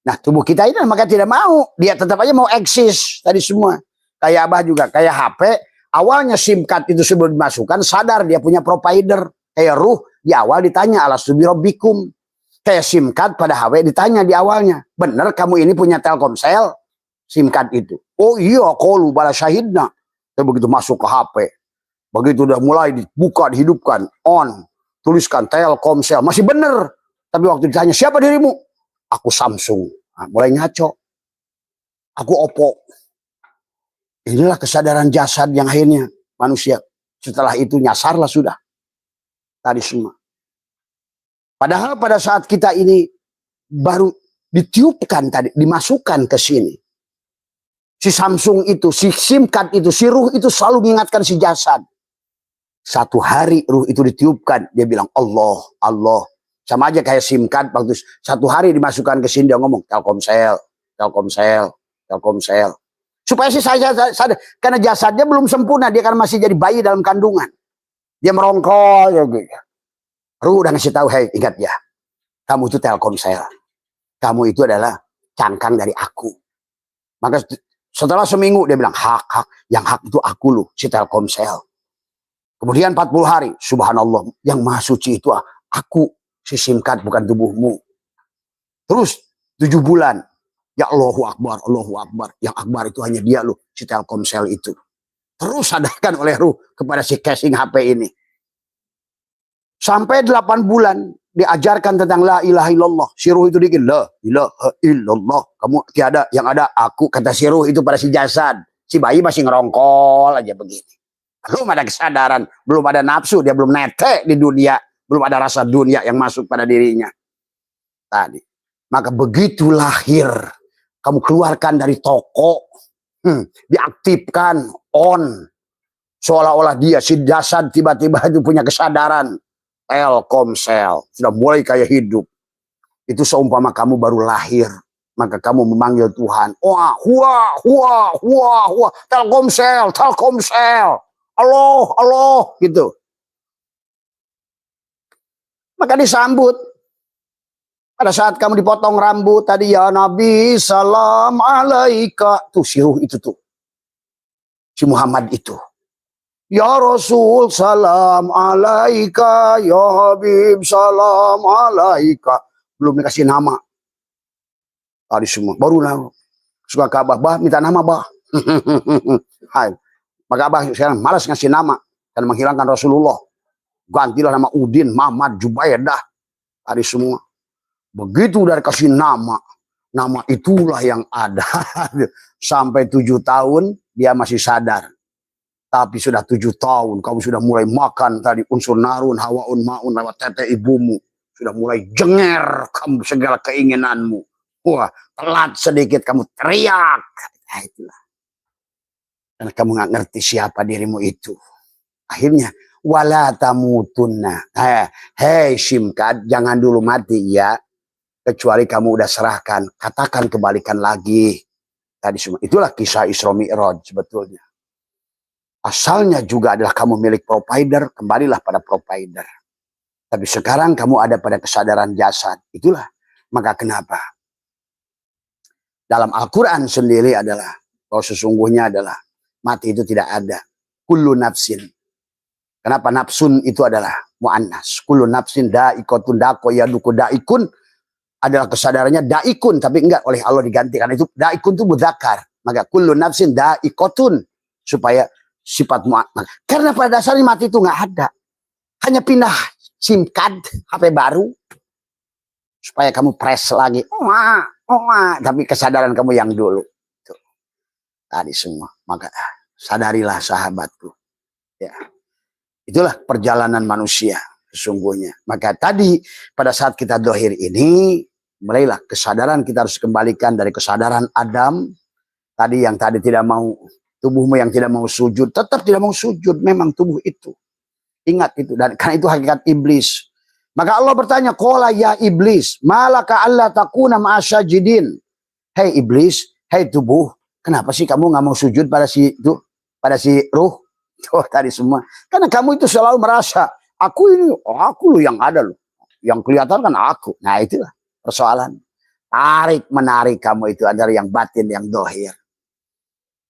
Nah tubuh kita ini maka tidak mau. Dia tetap aja mau eksis. Tadi semua. Kayak Abah juga. Kayak HP. Awalnya SIM card itu sebelum dimasukkan. Sadar dia punya provider. Kayak ruh. Di awal ditanya. Alastu birabbikum. Kayak SIM card pada HP ditanya di awalnya. Bener kamu ini punya Telkomsel? SIM card itu. Oh iya. Qalu bala syahidna. Tapi begitu masuk ke HP. Begitu udah mulai dibuka, dihidupkan. On. Tuliskan Telkomsel. Masih bener. Tapi waktu ditanya siapa dirimu? Aku Samsung. Nah, mulai ngaco. Aku Oppo. Inilah kesadaran jasad yang akhirnya manusia. Setelah itu nyasarlah sudah. Tadi semua. Padahal pada saat kita ini baru ditiupkan tadi. Dimasukkan ke sini. Si Samsung itu, si SIM card itu, si ruh itu selalu mengingatkan si jasad. Satu hari ruh itu ditiupkan. Dia bilang Allah, Allah. Sama aja kayak SIM card. Waktu satu hari dimasukkan ke sini dia ngomong Telkomsel, Telkomsel, Telkomsel. Supaya si saya sadar. Karena jasadnya belum sempurna. Dia kan masih jadi bayi dalam kandungan. Dia merongkol. Ruh udah ngasih tahu, hey ingat ya. Kamu itu Telkomsel. Kamu itu adalah cangkang dari aku. Maka setelah seminggu dia bilang hak. Yang hak itu aku loh. Si Telkomsel. Kemudian 40 hari. Subhanallah. Yang maha suci itu aku. Si SIM card bukan tubuhmu. Terus 7 bulan. Ya Allahu Akbar, Allahu Akbar. Yang Akbar itu hanya dia loh. Si Telkomsel itu. Terus sadarkan oleh ruh kepada si casing HP ini. Sampai 8 bulan. Diajarkan tentang la ilaha illallah. Si ruh itu dikit. La ilaha illallah. Kamu tiada yang ada aku. Kata si ruh itu pada si jasad. Si bayi masih ngerongkol aja begini. Belum ada kesadaran. Belum ada nafsu. Dia belum netek di dunia. Belum ada rasa dunia yang masuk pada dirinya. Tadi. Maka begitu lahir. Kamu keluarkan dari toko. Diaktifkan. On. Seolah-olah dia si jasad tiba-tiba itu punya kesadaran. Telkomsel. Sudah mulai kayak hidup. Itu seumpama kamu baru lahir. Maka kamu memanggil Tuhan. Wah, huah, huah, huah, huah. Telkomsel, Telkomsel. Allah, Allah. Gitu. Maka disambut. Pada saat kamu dipotong rambut tadi ya Nabi salam alaika. Tuh si ruh itu tuh. Si Muhammad itu. Ya Rasul salam alaika. Ya Habib salam alaika. Belum dikasih nama. Tadi semua. Baru nama. Suka ke Abah. Bah minta nama bah. Hai. Maka Abah sekarang malas ngasih nama. Dan menghilangkan Rasulullah. Gantilah nama Udin, Muhammad, Jubaidah. Tadi semua. Begitu udah kasih nama. Nama itulah yang ada. Sampai 7 tahun dia masih sadar. Tapi sudah 7 tahun. Kamu sudah mulai makan tadi. Unsur narun, hawaun, maun, lewat tete ibumu. Sudah mulai jenger. Kamu segala keinginanmu. Wah, telat sedikit kamu teriak. Nah, itulah. Karena kamu gak ngerti siapa dirimu itu. Akhirnya. Wala tamutunna. Hei SIM card, jangan dulu mati ya. Kecuali kamu udah serahkan. Katakan kebalikan lagi. Tadi semua. Itulah kisah Isra Mi'raj sebetulnya. Asalnya juga adalah kamu milik provider. Kembalilah pada provider. Tapi sekarang kamu ada pada kesadaran jasad. Itulah. Maka kenapa? Dalam Al-Quran sendiri adalah. Bahwa sesungguhnya adalah. Mati itu tidak ada. kullu nafsin. Kenapa nafsun itu adalah mu'annas? Kullu nafsin da'ikotun dako yaduku da'ikun adalah kesadarannya da'ikun, tapi enggak oleh Allah diganti. Karena itu da'ikun itu mudzakkar. Maka kullu nafsin da'ikotun, supaya sifat mu'annas. Karena pada dasarnya mati itu enggak ada. Hanya pindah SIM card HP baru supaya kamu press lagi. Tapi kesadaran kamu yang dulu. Tuh. Tadi semua. Maka sadarilah sahabatku. Ya. Itulah perjalanan manusia sesungguhnya. Maka tadi pada saat kita dohir ini, mulailah kesadaran kita harus kembalikan dari kesadaran Adam. Tadi yang tadi tidak mau, tubuhmu yang tidak mau sujud, tetap tidak mau sujud. Memang tubuh itu. Ingat itu. Dan karena itu hakikat iblis. Maka Allah bertanya, qala ya iblis, malaka alla takuna ma'asyajidin. Hei iblis, hei tubuh, kenapa sih kamu nggak mau sujud pada si itu, pada si ruh? Tuh tadi semua. Karena kamu itu selalu merasa, aku ini, aku loh yang ada loh. Yang kelihatan kan aku. Nah itulah persoalan. Tarik menarik kamu itu adalah yang batin, yang dohir.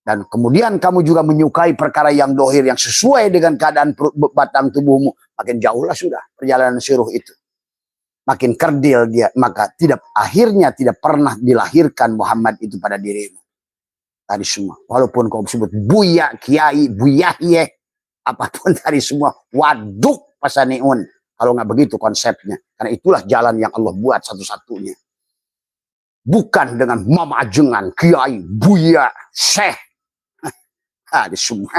Dan kemudian kamu juga menyukai perkara yang dohir, yang sesuai dengan keadaan batang tubuhmu. Makin jauhlah sudah perjalanan si ruh itu. Makin kerdil dia. Maka akhirnya tidak pernah dilahirkan Muhammad itu pada dirimu. Tadi semua. Walaupun kau sebut Buya, Kiai, Buyahye. Apapun tadi semua. Waduk pasaniun. Kalau nggak begitu konsepnya. Karena itulah jalan yang Allah buat satu-satunya. Bukan dengan mama ajengan, Kiai, Buya, Syekh. Tadi semua.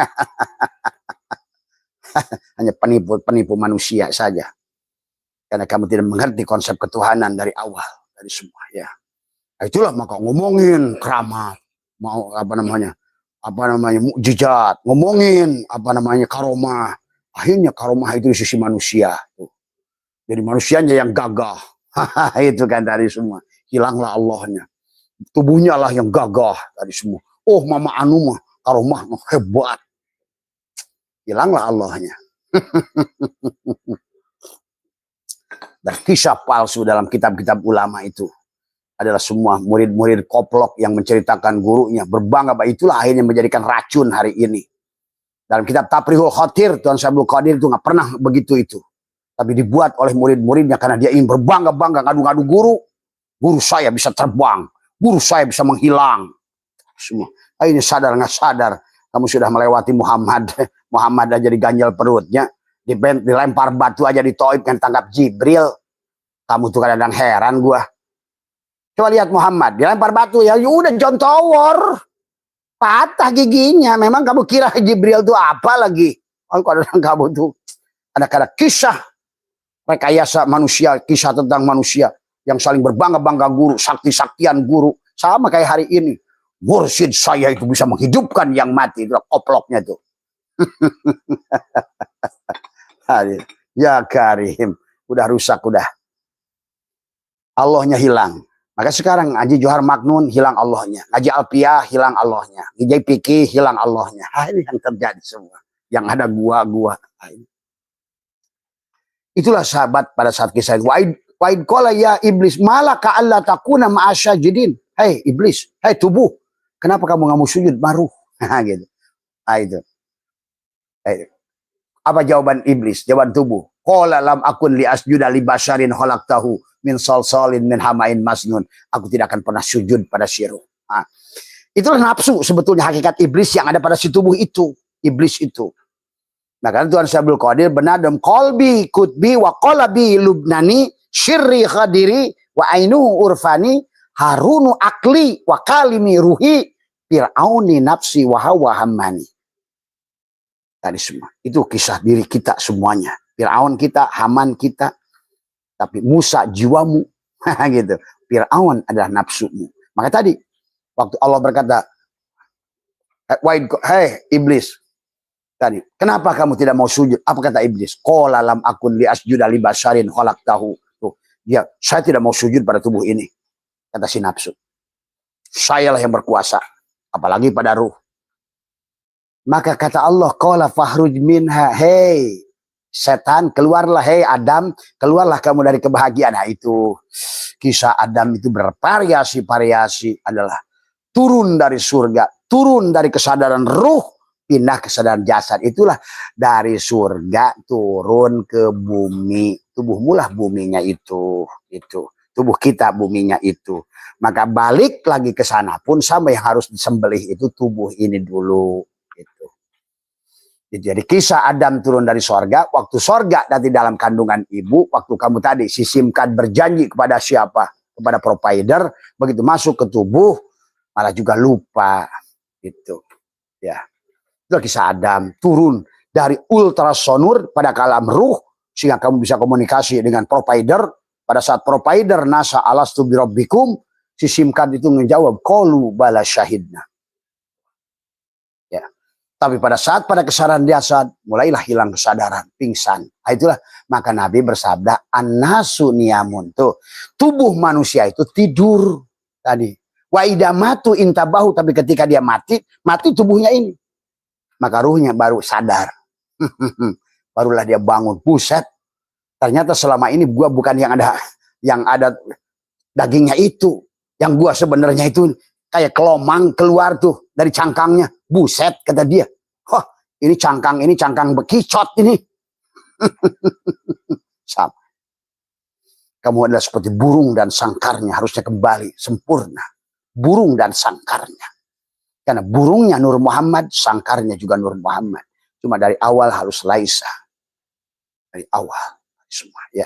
Hanya penipu manusia saja. Karena kamu tidak mengerti konsep ketuhanan dari awal. Tadi semua ya. Nah, itulah maka ngomongin keramat. Mau apa namanya mukjizat, ngomongin apa namanya karomah. Akhirnya karomah itu di sisi manusia tuh. Jadi manusianya yang gagah. Itu kan tadi semua. Hilanglah Allahnya. Tubuhnya lah yang gagah tadi semua. Oh mama anu mah karomah hebat. Hilanglah Allahnya. Dan kisah palsu dalam kitab-kitab ulama itu adalah semua murid-murid koplok yang menceritakan gurunya berbangga bahwa itulah akhirnya menjadikan racun hari ini. Dalam kitab Tafrihul Khatir, Tuan Syabul Qadir itu nggak pernah begitu itu. Tapi dibuat oleh murid-muridnya karena dia ingin berbangga-bangga ngadu-ngadu guru. Guru saya bisa terbang, guru saya bisa menghilang. Semua. Ini sadar nggak sadar, kamu sudah melewati Muhammad. Muhammad aja diganjal perutnya, dilempar batu aja di Taif kan tangkap Jibril. Kamu tuh kadang-kadang heran gua. Coba lihat Muhammad, dilempar batu ya udah John Tower. Patah giginya. Memang kamu kira Jibril itu apa lagi? Oh, kadang-kadang kamu tuh ada kisah rekayasa manusia, kisah tentang manusia yang saling berbangga-bangga guru, sakti-saktian guru. Sama kayak hari ini. Mursyid saya itu bisa menghidupkan yang mati. Itu koploknya tuh. Ya Karim. Udah rusak udah. Allahnya hilang. Maka sekarang ngaji Johar Maknun hilang Allahnya. Ngaji Alpiyah hilang Allahnya. Ngaji Fikih hilang Allahnya. Ini yang terjadi semua. Yang ada gua-gua. Itulah sahabat pada saat kisah. Wa'id qala ya iblis malaka alla takuna ma'asyajidin. Hei iblis, hei tubuh. Kenapa kamu nggak mau sujud baru? Gitu. Itu. Apa jawaban iblis? Jawaban tubuh. Qala lam akun li asjuda li basharin khalaqtahu min salsalin min hamain masnun. Aku tidak akan pernah sujud pada siruh. Nah, itulah nafsu sebetulnya hakikat iblis yang ada pada si tubuh itu. Iblis itu. Nah kan Tuhan Syabul Qadir benadam qalbi kutbi wa qalabi lubnani syirri khadiri wa ainuhu urfani harunu akli wa kalimi ruhi fir'auni nafsi wa hawa hammani. Tadi semua. Itu kisah diri kita semuanya. Fir'aun kita, Haman kita. Tapi Musa jiwamu. Gitu. Fir'aun adalah nafsumu. Maka tadi. Waktu Allah berkata. Hei iblis. Tadi. Kenapa kamu tidak mau sujud? Apa kata iblis? Qala lam akun li asjuda li basharin khalaqtahu. Tuh. Dia, saya tidak mau sujud pada tubuh ini. Kata si nafsu. Sayalah yang berkuasa. Apalagi pada ruh. Maka kata Allah, qala fahruj minha, hei setan, keluarlah, hei Adam, keluarlah kamu dari kebahagiaan. Nah itu kisah Adam itu bervariasi-variasi adalah turun dari surga, turun dari kesadaran ruh, pindah kesadaran jasad. Itulah dari surga turun ke bumi. Tubuhmu lah buminya itu. Tubuh kita buminya itu. Maka balik lagi ke sana pun sama, yang harus disembelih itu tubuh ini dulu. Gitu. Jadi kisah Adam turun dari sorga, waktu sorga nanti dalam kandungan ibu, waktu kamu tadi sisimkan berjanji kepada siapa? Kepada provider, begitu masuk ke tubuh, malah juga lupa. Gitu. Ya. Itu kisah Adam turun dari ultrasonur pada alam ruh, sehingga kamu bisa komunikasi dengan provider. Pada saat provider nasa alastu birabbikum, sisimkan itu menjawab, qalu bala syahidna. Ya. Tapi pada saat pada kesadaran jasad, mulailah hilang kesadaran, pingsan. Nah, itulah maka Nabi bersabda, an-nasu niyamun. Tuh, tubuh manusia itu tidur tadi. Wa idamatu intabahu, tapi ketika dia mati tubuhnya ini. Maka ruhnya baru sadar. Barulah dia bangun. Buset. Ternyata selama ini gua bukan yang ada dagingnya itu. Yang gua sebenarnya itu kayak kelomang keluar tuh dari cangkangnya. Buset, kata dia. Wah, ini cangkang bekicot ini. Sama. Kamu adalah seperti burung dan sangkarnya, harusnya kembali sempurna. Burung dan sangkarnya. Karena burungnya Nur Muhammad, sangkarnya juga Nur Muhammad. Cuma dari awal harus laisa. Dari awal. Semua, ya.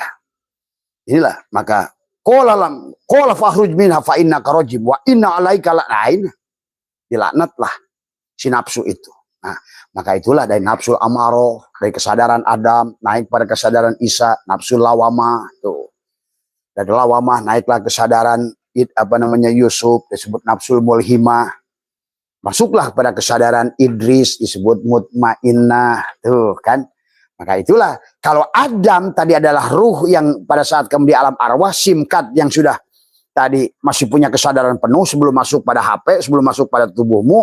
Inilah, maka qala fakhruj minha fa innaka rajim wa inna alaika la'ain. Dilaknatlah si nafsu itu. Nah, maka itulah dari nafsu amaro, dari kesadaran Adam naik pada kesadaran Isa, nafsu lawamah tuh. Dari lawamah naiklah kesadaran Yusuf, disebut nafsul mulhimah. Masuklah pada kesadaran Idris, disebut mutmainnah tuh kan. Maka itulah, kalau Adam tadi adalah ruh yang pada saat kamu di alam arwah, simkat yang sudah tadi masih punya kesadaran penuh sebelum masuk pada HP, sebelum masuk pada tubuhmu.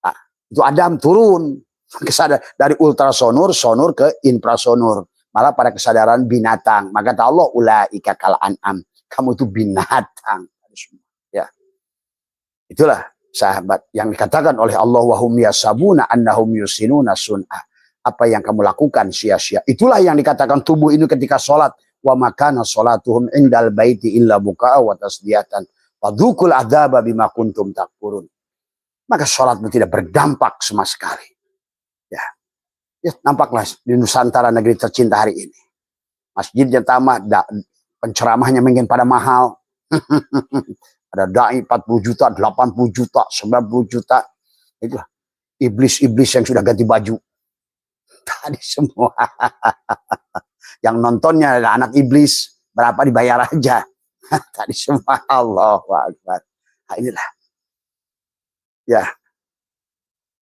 Nah, itu Adam turun kesadaran dari ultrasonur, sonur ke infrasonur, malah pada kesadaran binatang. Maka kata Allah, ulaika kal an'am, kamu itu binatang. Ya. Itulah sahabat yang dikatakan oleh Allah, wahum yasabuna annahum yusinuna sun'a. Apa yang kamu lakukan sia-sia. Itulah yang dikatakan tubuh ini ketika sholat. Wa makana sholatuhum indal baiti illa buka'a wa tasdiyatan. Wa dhukul adzaba bima kuntum takfurun. Maka sholatmu tidak berdampak sama sekali. Ya. Ya, nampaklah di Nusantara, negeri tercinta hari ini. Masjidnya tamat, penceramahnya mungkin pada mahal. Ada dai 40 juta, 80 juta, 90 juta. Itulah iblis-iblis yang sudah ganti baju. Tadi semua. Yang nontonnya adalah anak iblis. Berapa dibayar aja. Tadi semua. Allahu Akbar. Nah, inilah. Ya.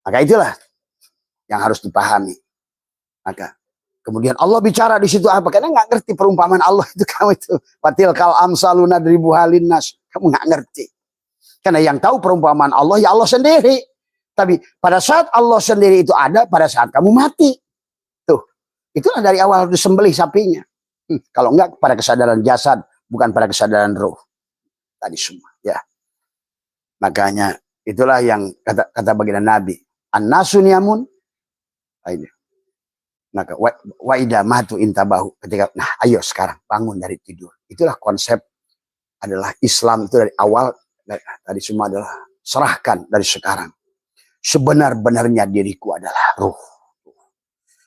Maka itulah yang harus dipahami. Maka kemudian Allah bicara di situ apa? Karena nggak ngerti perumpamaan Allah itu kamu itu. Fatil kal amsaluna dribuha linnas. Kamu nggak ngerti. Karena yang tahu perumpamaan Allah ya Allah sendiri. Tapi pada saat Allah sendiri itu ada, pada saat kamu mati. Tuh. Itulah dari awal disembelih sapinya. Kalau enggak pada kesadaran jasad, bukan pada kesadaran roh. Tadi semua, ya. Makanya itulah yang kata baginda Nabi, an-nasu niyamun. Ini. Maka wa idza matu intabahu, ketika nah ayo sekarang bangun dari tidur. Itulah konsep adalah Islam itu dari awal tadi semua adalah serahkan dari sekarang. Sebenar-benarnya diriku adalah ruh.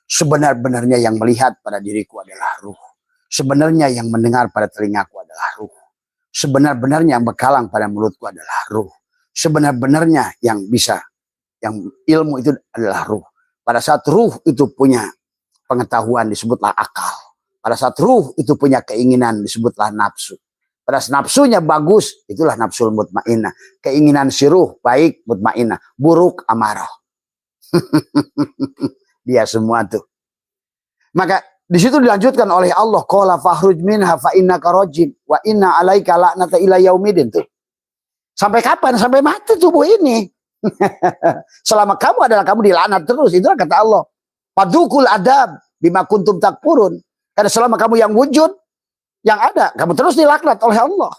Sebenar-benarnya yang melihat pada diriku adalah ruh. Sebenarnya yang mendengar pada telingaku adalah ruh. Sebenar-benarnya yang berkalang pada mulutku adalah ruh. Sebenar-benarnya yang ilmu itu adalah ruh. Pada saat ruh itu punya pengetahuan disebutlah akal. Pada saat ruh itu punya keinginan disebutlah nafsu. Pada saat nafsunya bagus, itulah nafsul mutmainnah. Keinginan si ruh baik mutmainnah, buruk amarah. Dia semua tuh. Maka di situ dilanjutkan oleh Allah, qala fakhruj minha fa innaka rajim wa inna alaika la'nata ila yaumidin tuh. Sampai kapan? Sampai mati tubuh ini. Selama kamu adalah kamu dilaknat terus. Itulah kata Allah. Padukul adab bima kuntum takfurun. Karena selama kamu yang wujud, yang ada, kamu terus dilaknat oleh Allah.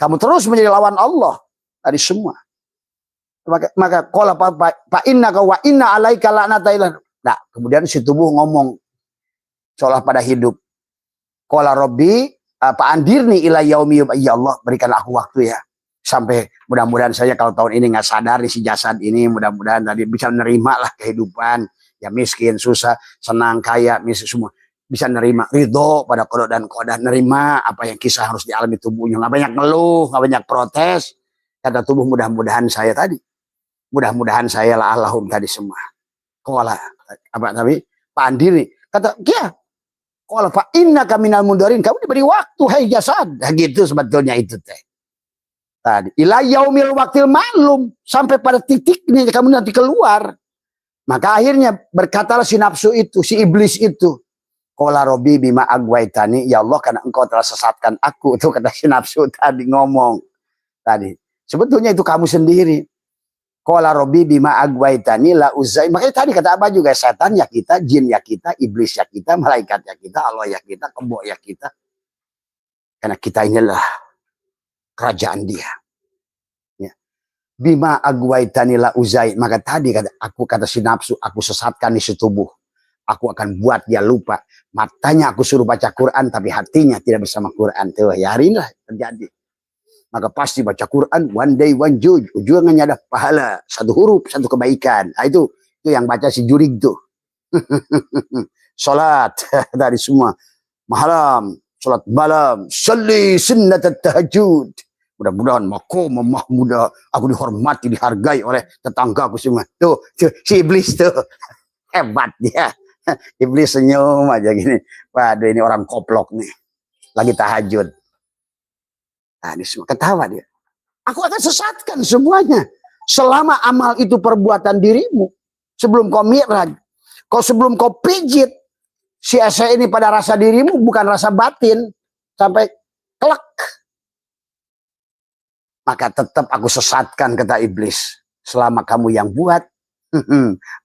Kamu terus menjadi lawan Allah dari semua. Maka qala fa inna wa inna alaika la'natailah. Nah, kemudian si tubuh ngomong seolah pada hidup. Qala rabbi fa andirni ila yaumi, ya Allah berikanlah aku waktu ya. Sampai mudah-mudahan saya kalau tahun ini nggak sadar si jasad ini, mudah-mudahan tadi bisa nerima lah kehidupan. Ya miskin, susah, senang, kaya, miskin semua. Bisa nerima ridho pada qada dan qadar, nerima apa yang kisah harus dialami tubuhnya, nggak banyak ngeluh, nggak banyak protes. Kata tubuh, mudah-mudahan saya tadi, mudah-mudahan saya lah Allahum tadi semua. Qala apa tapi pandir nih kata ya, qala fa innaka minal mundarin, kamu diberi waktu hai jasad. Nah, gitu sebetulnya itu teh tadi ila yaumil waqtil ma'lum, sampai pada titik ini kamu nanti keluar. Maka akhirnya berkatalah si nafsu itu, si iblis itu, qala rabbi bima agwaitani, ya Allah karena engkau telah sesatkan aku. Itu kata si nafsu tadi ngomong tadi. Sebetulnya itu kamu sendiri. Qala rabbi bima agwaitani la uzai. Makanya tadi kata Abah juga, setan ya kita, jin ya kita, iblis ya kita, malaikat ya kita, Allah ya kita, kebo ya kita. Karena kita inilah kerajaan dia. Ya. Bima agwaitani la uzai. Maka tadi kata si nafsu, aku sesatkan di tubuh. Aku akan buat dia lupa. Matanya aku suruh baca Quran, tapi hatinya tidak bersama Quran. Tuh, ya hari inilah terjadi. Maka pasti baca Quran, one day one juj. Ujungnya ada pahala. Satu huruf, satu kebaikan. Nah, itu yang baca si jurig tuh. Salat dari semua. Malam, salat malam. Salli sunnat tahajud. Mudah-mudahan makom mahmudah. Aku dihormati, dihargai oleh tetangga aku semua. Tuh, si iblis tuh. Hebat dia. Iblis senyum aja gini. Waduh, ini orang koplok nih. Lagi tahajud. Nah, ini semua ketawa dia. Aku akan sesatkan semuanya. Selama amal itu perbuatan dirimu. Sebelum kau mi'raj. Sebelum kau pijit. Si ese ini pada rasa dirimu, bukan rasa batin. Sampai kelak. Maka tetap aku sesatkan, kata iblis. Selama kamu yang buat.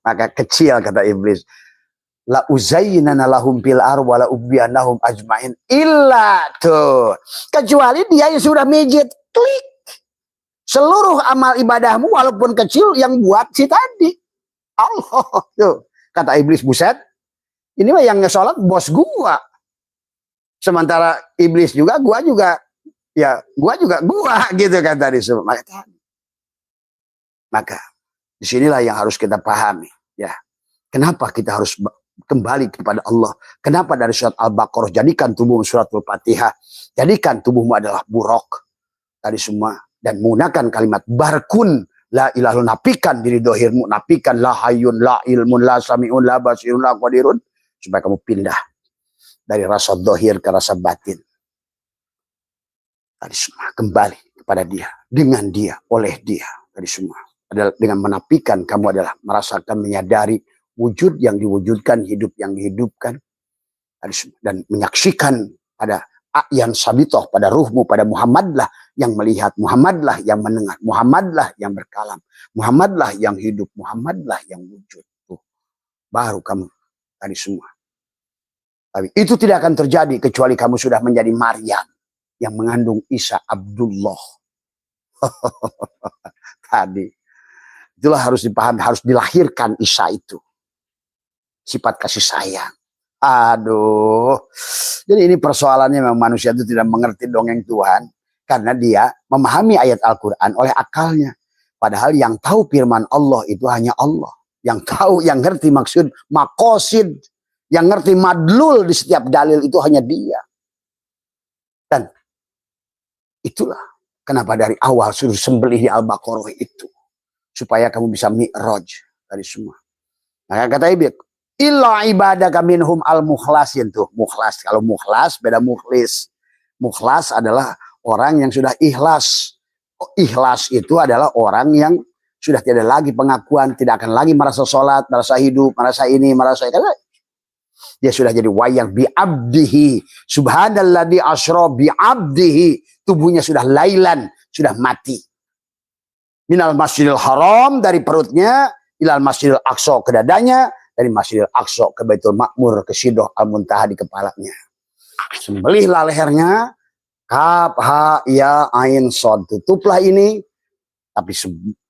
Maka kecil, kata iblis. La uzayyinana lahum fil ar wa la ubbiyanahum ajmain illa tuh, kecuali dia yang sudah mijit klik seluruh amal ibadahmu walaupun kecil yang buat si tadi. Allah tuh, kata iblis, buset, ini mah yang ngesolat bos gua, sementara iblis juga gua juga ya gua gitu kan tadi semua. Maka disinilah yang harus kita pahami ya, kenapa kita harus kembali kepada Allah. Kenapa dari surat Al-Baqarah, jadikan tubuhmu surat Al-Fatihah, jadikan tubuhmu adalah buruk tadi semua, dan menggunakan kalimat barkun la ilaha, napikan diri dohirmu, napikan la hayyun la ilmun la sami'un la basirun la qadirun, supaya kamu pindah dari rasa dohir ke rasa batin tadi semua, kembali kepada dia, dengan dia, oleh dia tadi semua. Adalah dengan menapikan, kamu adalah merasakan, menyadari wujud yang diwujudkan, hidup yang dihidupkan, dan menyaksikan pada a'yan sabitoh, pada ruhmu, pada Muhammadlah yang melihat, Muhammadlah yang mendengar, Muhammadlah yang berkalam, Muhammadlah yang hidup, Muhammadlah yang wujud. Tuh, baru kamu tadi semua. Tapi itu tidak akan terjadi kecuali kamu sudah menjadi Maryam yang mengandung Isa Abdullah. Tadi itulah harus dipahami, harus dilahirkan Isa itu. Sifat kasih sayang. Aduh. Jadi ini persoalannya, memang manusia itu tidak mengerti dongeng Tuhan. Karena dia memahami ayat Al-Quran oleh akalnya. Padahal yang tahu firman Allah itu hanya Allah. Yang tahu, yang ngerti maksud makosid. Yang ngerti madlul di setiap dalil itu hanya dia. Dan itulah kenapa dari awal suruh sembelih di Al-Baqarah itu. Supaya kamu bisa mi'raj dari semua. Nah, kata Ibn, illa ibadaka minhum al-mukhlasin tuh. Mukhlas, kalau mukhlas beda mukhlis. Mukhlas adalah orang yang sudah ikhlas. Ikhlas itu adalah orang yang sudah tidak lagi pengakuan, tidak akan lagi merasa sholat, merasa hidup, merasa ini, merasa itu. Dia sudah jadi wayang bi abdihi. Subhanalladzi asra bi abdihi. Tubuhnya sudah lailan, sudah mati. Minal masjidil haram, dari perutnya, ilal masjidil aqsa, ke dadanya, dari masjidil aqsa ke Baitul Ma'mur, ke Sidrah Al-Muntaha di kepalanya. Sembelihlah lehernya, kaf ha ya ain sod, tutuplah ini, tapi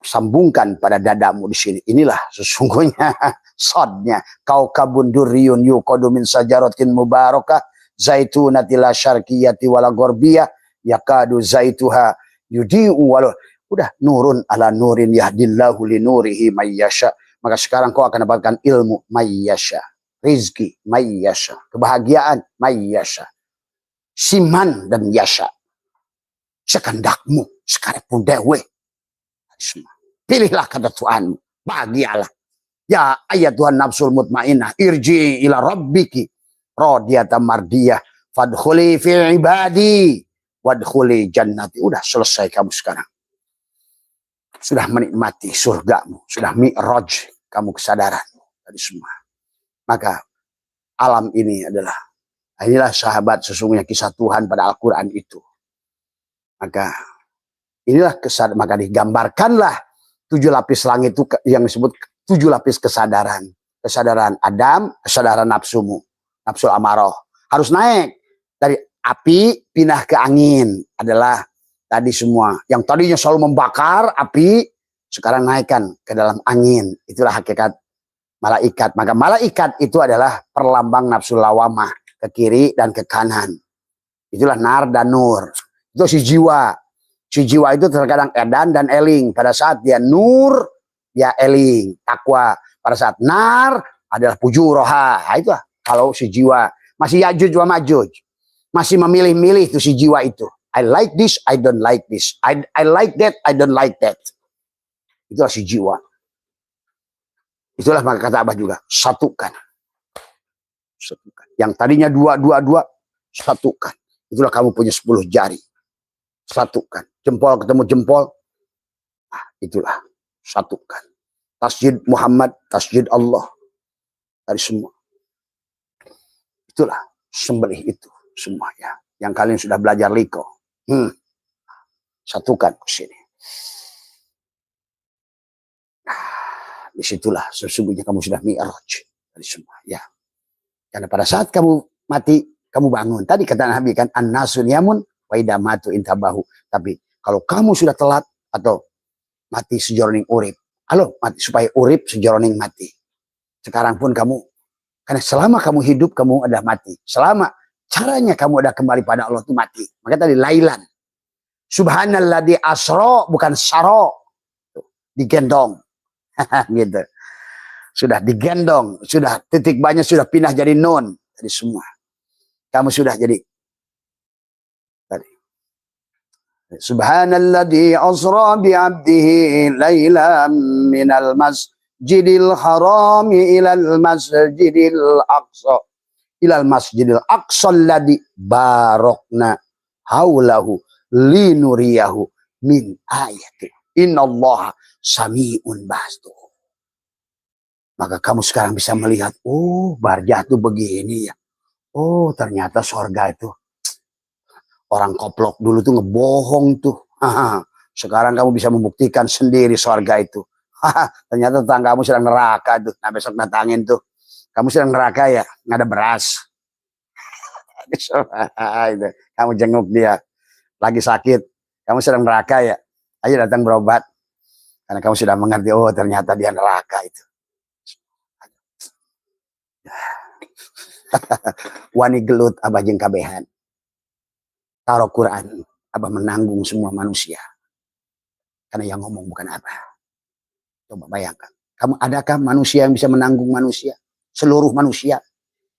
sambungkan pada dadamu di sini. Inilah sesungguhnya sodnya. Kau kabun duriyun yuqadu min sajaratin mubarakah zaitunati la syarqiyati wala gorbiyah yakadu zaituha yudi'u walau. Udah nurun ala nurin yahdillahu li nurihi mayyasha. Maka sekarang kau akan dapatkan ilmu mayyasha, rizki mayyasha, kebahagiaan mayyasha, siman dan yasha. Sekandakmu sekarang pun dewe. Pilihlah kata Tuhan, bahagialah. Ya ayat Tuhan nafsul mutmainah, irji ila rabbiki radiyatan mardiyah fadkhuli fi ibadi wadkhuli jannati. Udah selesai kamu sekarang. Sudah menikmati surgamu, sudah mi'raj kamu kesadaran tadi semua. Maka alam ini inilah sahabat sesungguhnya kisah Tuhan pada Al-Qur'an itu. Maka inilah kesadaran, maka digambarkanlah 7 lapis langit itu yang disebut 7 lapis kesadaran. Kesadaran Adam, kesadaran nafsumu, nafsu amarah. Harus naik dari api pindah ke angin adalah tadi semua. Yang tadinya selalu membakar api, sekarang naikkan ke dalam angin. Itulah hakikat malaikat. Maka malaikat itu adalah perlambang nafsu lawamah ke kiri dan ke kanan. Itulah nar dan nur. Itu si jiwa. Si jiwa itu terkadang edan dan eling. Pada saat dia nur, dia eling, takwa. Pada saat nar adalah pujuroha. Nah, itulah kalau si jiwa masih yajuj wa majuj. Masih memilih-milih itu si jiwa itu. I like this, I don't like this. I like that, I don't like that. Itulah si jiwa. Itulah maka kata Abah juga, satukan. Satukan. Yang tadinya 2, satukan. Itulah kamu punya 10 jari. Satukan. Jempol ketemu jempol. Nah, itulah. Satukan. Tasjid Muhammad, tasjid Allah. Dari semua. Itulah. Sembelih itu. Semuanya. Yang kalian sudah belajar liko. Satukan ke sini. Nah, disitulah sesungguhnya kamu sudah mi'raj dari semua. Ya. Karena pada saat kamu mati, kamu bangun. Tadi kata Nabi kan, an-nasun yamun wa idza matu intabahu. Tapi kalau kamu sudah telat atau mati sejroning urip. Halo, mati supaya urip sejroning mati. Sekarang pun kamu, karena selama kamu hidup kamu ada mati. Selama caranya kamu ada kembali pada Allah itu mati. Maka tadi lailan. Subhanalladzi asra bukan saro. Digendong. Gitu. Sudah digendong, sudah titik banyak sudah pindah jadi nun dari semua. Kamu sudah jadi tadi. Subhanalladzi asra bi 'abdihi lailan minal masjidil harami ilal masjidil aqsa. Ilal masjidil aqsa alladzi barakna haulahu linuriyahu min ayati. Innallaha sami'un basir. Maka kamu sekarang bisa melihat, oh Barjah tuh begini ya. Oh ternyata sorga itu. Orang koplok dulu tuh ngebohong tuh. Sekarang kamu bisa membuktikan sendiri sorga itu. Ternyata tetanggamu sedang neraka tuh. Nah besok datangin tuh. Kamu sedang neraka ya, nggak ada beras. Kamu jenguk dia. Lagi sakit, kamu sedang neraka ya, ayo datang berobat. Karena kamu sudah mengerti, oh ternyata dia neraka itu. Wani gelut Abah jeung kabehan. Taruh Quran, Abah menanggung semua manusia. Karena yang ngomong bukan Abah. Coba bayangkan, adakah manusia yang bisa menanggung manusia? Seluruh manusia,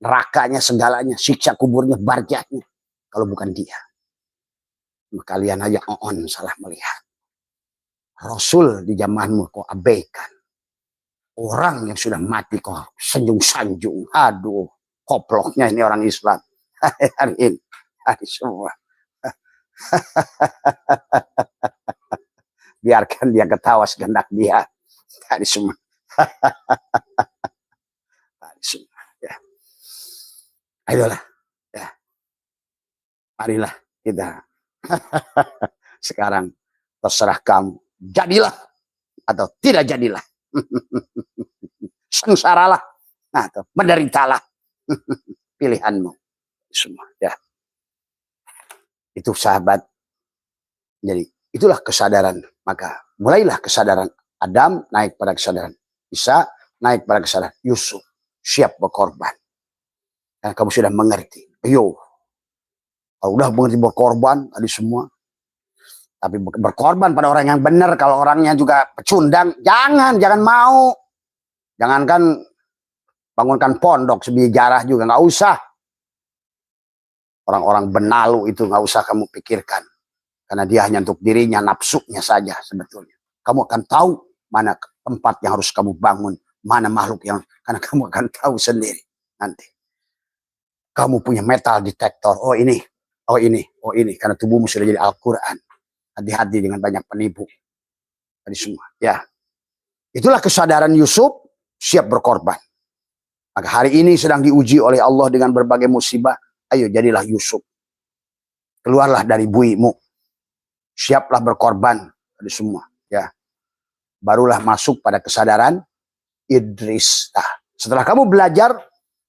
nerakanya, segalanya, siksa kuburnya, barjahnya. Kalau bukan dia. Kalian aja salah melihat. Rasul di zamanmu kok abaikan. Orang yang sudah mati kok sanjung-sanjung. Aduh, koploknya ini orang Islam. Hari ini, hari semua. Biarkan dia ketawa segenap dia. Hari semua. Hari semua. Ya. Ayolah. Ya. Marilah kita. Sekarang terserah kamu. Jadilah atau tidak jadilah. Sengsaralah atau menderitalah. Pilihanmu semua ya. Itu sahabat. Jadi itulah kesadaran. Maka mulailah kesadaran Adam naik pada kesadaran Isa, naik pada kesadaran Yusuf, siap berkorban. Dan kamu sudah mengerti. Ayo, kalau udah mengerti berkorban tadi semua, tapi berkorban pada orang yang benar. Kalau orangnya juga pecundang, jangan mau. Jangankan bangunkan pondok sejarah juga nggak usah. Orang-orang benalu itu nggak usah kamu pikirkan, karena dia hanya untuk dirinya, nafsunya saja sebetulnya. Kamu akan tahu mana tempat yang harus kamu bangun, mana makhluk yang, karena kamu akan tahu sendiri nanti. Kamu punya metal detektor, oh ini, karena tubuhmu sudah jadi Al-Quran. Hati-hati dengan banyak penipu tadi semua. Ya, itulah kesadaran Yusuf siap berkorban. Maka hari ini sedang diuji oleh Allah dengan berbagai musibah. Ayo jadilah Yusuf. Keluarlah dari buimu. Siaplah berkorban tadi semua. Ya, barulah masuk pada kesadaran Idris. Nah, setelah kamu belajar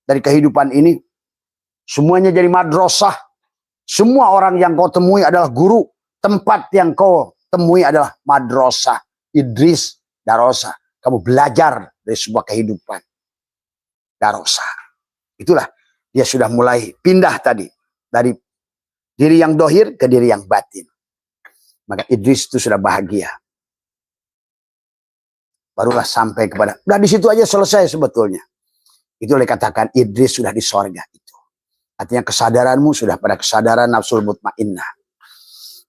dari kehidupan ini, semuanya jadi madrasah. Semua orang yang kau temui adalah guru. Tempat yang kau temui adalah madrasah. Idris, darosa. Kamu belajar dari sebuah kehidupan. Darosa. Itulah. Dia sudah mulai pindah tadi. Dari diri yang dohir ke diri yang batin. Maka Idris itu sudah bahagia. Barulah sampai kepada. Nah di situ aja selesai sebetulnya. Itu oleh katakan Idris sudah di sorga itu. Artinya kesadaranmu sudah pada kesadaran nafsul mutmainnah.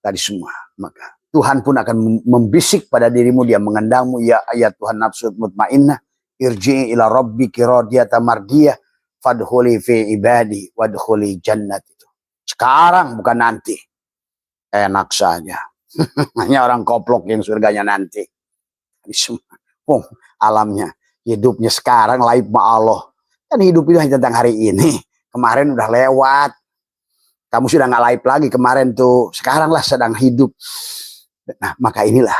Tadi semua. Maka Tuhan pun akan membisik pada dirimu. Dia mengandangmu. Ya ayat Tuhan nafsul mutmainnah. Irji'i ila rabbiki radiyatan mardiyah. Fadkhuli fi ibadi. Wadkhuli jannat itu. Sekarang bukan nanti. Enak saja. Hanya orang koplok yang surganya nanti. Tadi semua. Oh, alamnya. Hidupnya sekarang laib ma Allah. Kan hidup itu hanya tentang hari ini. Kemarin udah lewat. Kamu sudah nggak laib lagi kemarin tuh. Sekarang lah sedang hidup. Nah, maka inilah.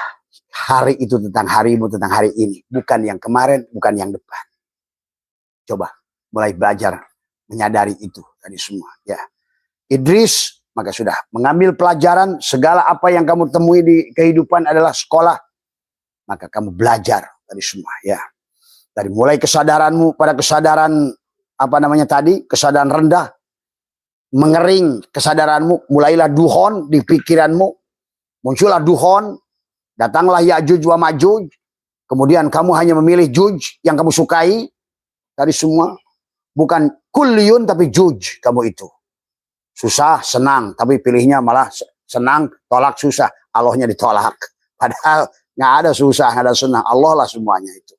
Hari itu tentang harimu, tentang hari ini. Bukan yang kemarin, bukan yang depan. Coba mulai belajar menyadari itu tadi semua. Ya, Idris maka sudah mengambil pelajaran. Segala apa yang kamu temui di kehidupan adalah sekolah. Maka kamu belajar tadi semua. Ya, dari mulai kesadaranmu pada kesadaran apa namanya tadi, kesadaran rendah, mengering kesadaranmu, mulailah duhon di pikiranmu, muncullah duhon, datanglah Ya'juj wa Ma'juj, kemudian kamu hanya memilih Juj yang kamu sukai, tadi semua, bukan kulliyun tapi Juj kamu itu, susah, senang, tapi pilihnya malah senang, tolak susah, Allahnya ditolak, padahal nggak ada susah, nggak ada senang, Allah lah semuanya itu.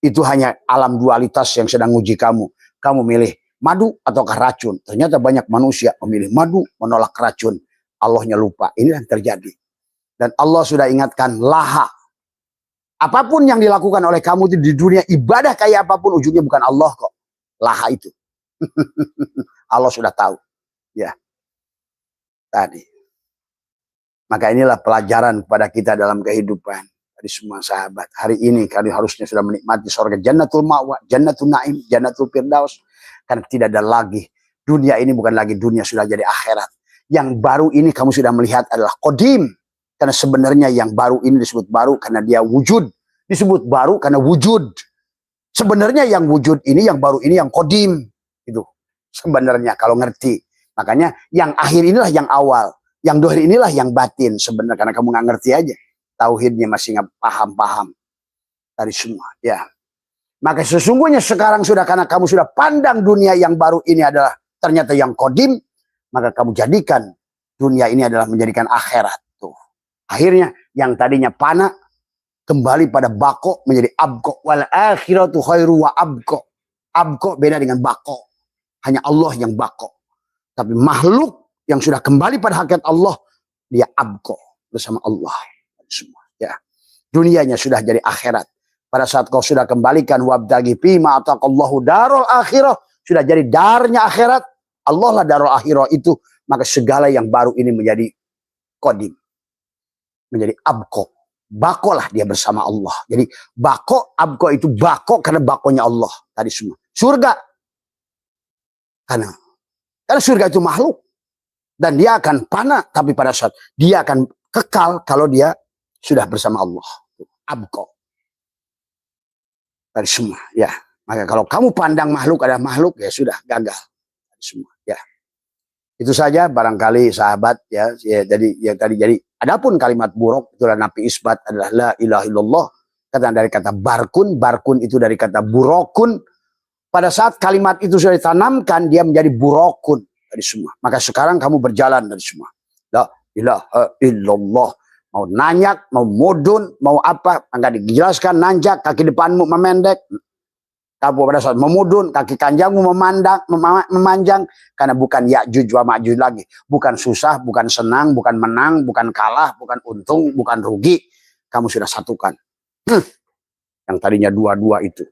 Itu hanya alam dualitas yang sedang uji kamu. Kamu milih madu ataukah racun. Ternyata banyak manusia memilih madu, menolak racun. Allahnya lupa. Ini yang terjadi. Dan Allah sudah ingatkan, laha. Apapun yang dilakukan oleh kamu itu di dunia, ibadah kayak apapun, ujungnya bukan Allah kok. Laha itu. Allah sudah tahu. Ya. Tadi. Maka inilah pelajaran kepada kita dalam kehidupan. Dari semua sahabat. Hari ini kalian harusnya sudah menikmati surga Jannatul Ma'wa, Jannatul Naim, Jannatul Firdaus. Karena tidak ada lagi. Dunia ini bukan lagi dunia, sudah jadi akhirat. Yang baru ini kamu sudah melihat adalah qadim. Karena sebenarnya yang baru ini disebut baru karena dia wujud. Disebut baru karena wujud. Sebenarnya yang wujud ini, yang baru ini, yang qadim. Itu sebenarnya kalau ngerti. Makanya yang akhir inilah yang awal. Yang dohir inilah yang batin sebenarnya. Karena kamu nggak ngerti aja. Tauhidnya masih nggak paham-paham dari semua. Ya, maka sesungguhnya sekarang sudah, karena kamu sudah pandang dunia yang baru ini adalah ternyata yang qadim, maka kamu jadikan dunia ini adalah menjadikan akhirat. Tuh, akhirnya yang tadinya fana kembali pada bako menjadi abko. Wal akhiratu khairu wa abko. Abko beda dengan bako. Hanya Allah yang bako. Tapi makhluk yang sudah kembali pada hakikat Allah, dia abko bersama Allah. Semua ya, dunianya sudah jadi akhirat. Pada saat kau sudah kembalikan wabtagi fima ataqallahu darul akhirah, sudah jadi darnya akhirat, Allah lah darul akhirah itu, maka segala yang baru ini menjadi qadim, menjadi abko, bako lah dia bersama Allah. Jadi bako, abko itu bako karena bakonya Allah tadi semua. Surga karena surga itu makhluk dan dia akan fana, tapi pada saat dia akan kekal kalau dia sudah bersama Allah. Abqa. Dari semua, ya. Maka kalau kamu pandang makhluk adalah makhluk, ya sudah gagal. Dari semua, ya. Itu saja barangkali sahabat, ya. Jadi adapun kalimat buruk itulah nafi isbat adalah la ilaha illallah. Kata dari kata barkun, barkun itu dari kata burokun. Pada saat kalimat itu sudah ditanamkan, dia menjadi burokun dari semua. Maka sekarang kamu berjalan dari semua. La ilaha illallah. Mau nanyak, mau mudun, mau apa, enggak dijelaskan. Nanjak, kaki depanmu memendek. Kamu pada saat memudun, kaki kanjangmu memanjang. Karena bukan Ya'juj wa Ma'juj lagi. Bukan susah, bukan senang, bukan menang, bukan kalah, bukan untung, bukan rugi. Kamu sudah satukan. Yang tadinya dua-dua itu.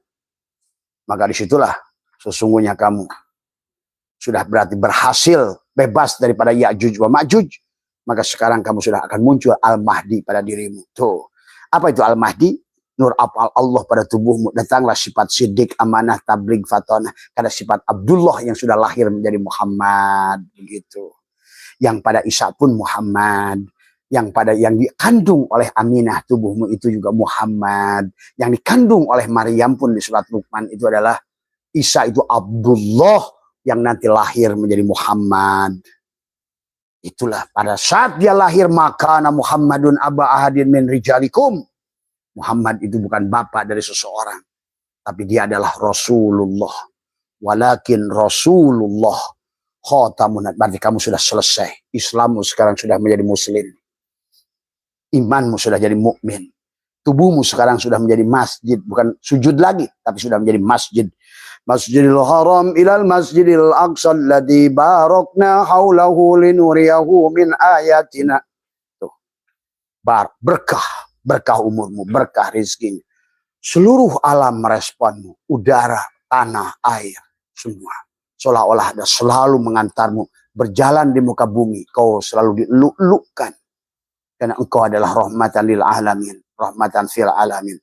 Maka disitulah sesungguhnya kamu sudah berarti berhasil bebas daripada Ya'juj wa Ma'juj. Maka sekarang kamu sudah akan muncul Al-Mahdi pada dirimu. Tuh. Apa itu Al-Mahdi? Nur apal Allah pada tubuhmu. Datanglah sifat sidik, amanah, tabligh, fatonah. Karena sifat Abdullah yang sudah lahir menjadi Muhammad. Begitu. Yang pada Isa pun Muhammad. Yang dikandung oleh Aminah tubuhmu itu juga Muhammad. Yang dikandung oleh Maryam pun di surat Luqman itu adalah Isa itu Abdullah yang nanti lahir menjadi Muhammad. Itulah pada saat dia lahir maka Muhammadun aba ahadin min rijalikum. Muhammad itu bukan bapak dari seseorang, tapi dia adalah Rasulullah. Walakin Rasulullah khatamun. Berarti kamu sudah selesai. Islammu sekarang sudah menjadi muslim. Imanmu sudah jadi mukmin. Tubuhmu sekarang sudah menjadi masjid, bukan sujud lagi, tapi sudah menjadi masjid. Masjidil Haram ilal Masjidil Aqsa alladzi barakna haulahu linuriyahu min ayatina. Tuh. Berkah umurmu, berkah rezekinya. Seluruh alam meresponmu, udara, tanah, air, semua. Seolah-olah ada selalu mengantarmu berjalan di muka bumi, kau selalu diluk-lukkan. Karena engkau adalah rahmatan lil alamin, rahmatan fil alamin.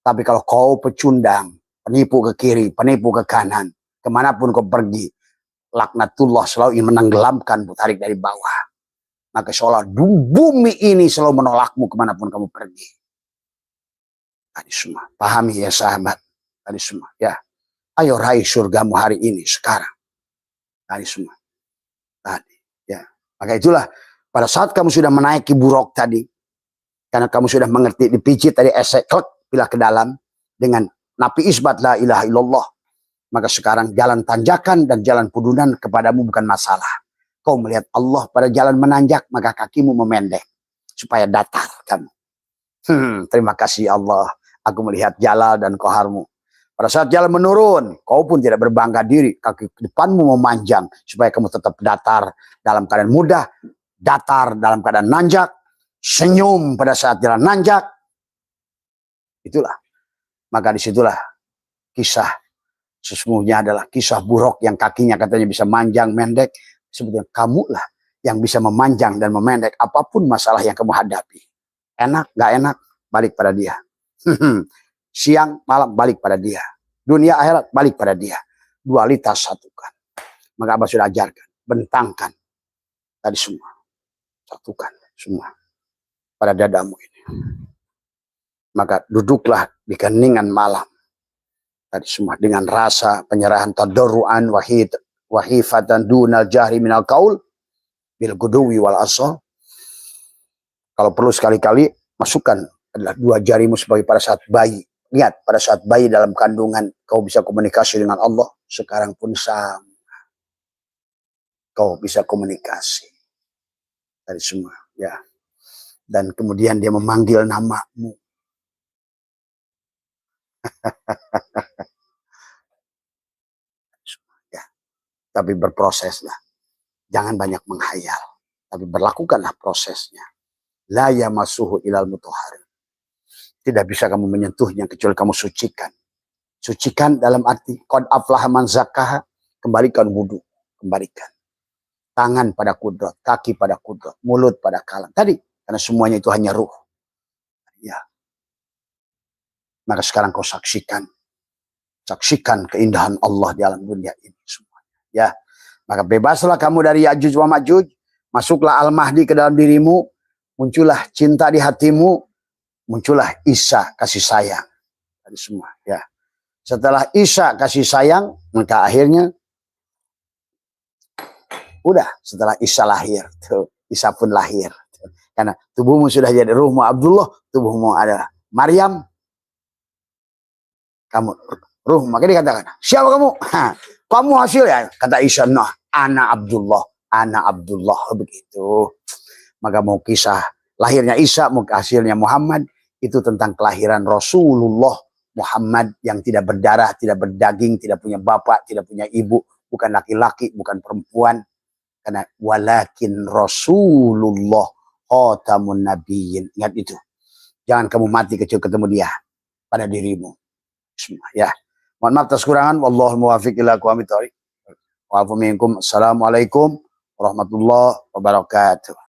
Tapi kalau kau pecundang, penipu ke kiri, penipu ke kanan, kemanapun kau pergi, laknatullah selalu ingin menenggelamkan, tarik dari bawah. Maka seolah bumi ini selalu menolakmu kemanapun kamu pergi. Tadi semua, pahami ya sahabat. Tadi semua, ya. Ayo raih surgamu hari ini, sekarang. Tadi semua. Tadi, ya. Maka itulah, pada saat kamu sudah menaiki buruk tadi, karena kamu sudah mengerti, dipijit tadi esek, klek, pilah ke dalam, dengan nafi isbat la ilaha illallah. Maka sekarang jalan tanjakan dan jalan pudunan kepadamu bukan masalah. Kau melihat Allah pada jalan menanjak, maka kakimu memendek. Supaya datar kamu. Terima kasih Allah. Aku melihat jalal dan koharmu. Pada saat jalan menurun, kau pun tidak berbangga diri. Kaki depanmu memanjang. Supaya kamu tetap datar dalam keadaan mudah. Datar dalam keadaan nanjak. Senyum pada saat jalan nanjak. Itulah. Maka disitulah kisah. Sesungguhnya adalah kisah buruk yang kakinya katanya bisa manjang, mendek. Sebetulnya kamulah yang bisa memanjang dan memendek apapun masalah yang kamu hadapi. Enak, gak enak, balik pada dia. Siang, malam, balik pada dia. Dunia, akhirat, balik pada dia. Dualitas satukan. Maka Abah sudah ajarkan. Bentangkan. Tadi semua. Satukan semua. Pada dadamu ini. Maka duduklah di keningan malam. Tadi semua. Dengan rasa penyerahan tadarruan wahifatan dunal jahri minal qaul bil guduwi wal asal. Kalau perlu sekali-kali masukkan adalah dua jarimu sebagai pada saat bayi. Lihat pada saat bayi dalam kandungan kau bisa komunikasi dengan Allah. Sekarang pun sama. Kau bisa komunikasi. Dari semua. Ya. Dan kemudian dia memanggil namamu. Ya. Tapi berproseslah. Jangan banyak menghayal. Tapi berlakukanlah prosesnya. La yamassuhu ilal mutahharin. Tidak bisa kamu menyentuhnya kecuali kamu sucikan. Sucikan dalam arti qad aflaha man zakkaha, kembalikan wudu, kembalikan. Tangan pada kudrat, kaki pada kudrat, mulut pada kalam. Tadi karena semuanya itu hanya ruh. Ya. Maka sekarang kau saksikan. Saksikan keindahan Allah di alam dunia ini semuanya. Ya. Maka bebaslah kamu dari Ya'juj wa Ma'juj. Masuklah Al-Mahdi ke dalam dirimu. Muncullah cinta di hatimu. muncullah Isa kasih sayang dari semua ya. Setelah Isa kasih sayang, maka akhirnya udah setelah Isa lahir, tuh Isa pun lahir. Karena tubuhmu sudah jadi ruhmu Abdullah, tubuhmu adalah Maryam, kamu ruh. Makanya dikatakan, siapa kamu? Kamu hasil ya, kata Isa, nah, ana Abdullah, begitu. Maka mau kisah lahirnya Isa, mau hasilnya Muhammad, itu tentang kelahiran Rasulullah Muhammad yang tidak berdarah, tidak berdaging, tidak punya bapak, tidak punya ibu, bukan laki-laki, bukan perempuan. Karena walakin Rasulullah khatamun nabiyyin. Ingat itu. Jangan kamu mati kecil ketemu dia pada dirimu. Bismillah ya. Mohon maaf atas kurangan. Wallahul muwaffiq ila aqwamit thoriq. Wa afu minkum. Assalamualaikum warahmatullahi wabarakatuh.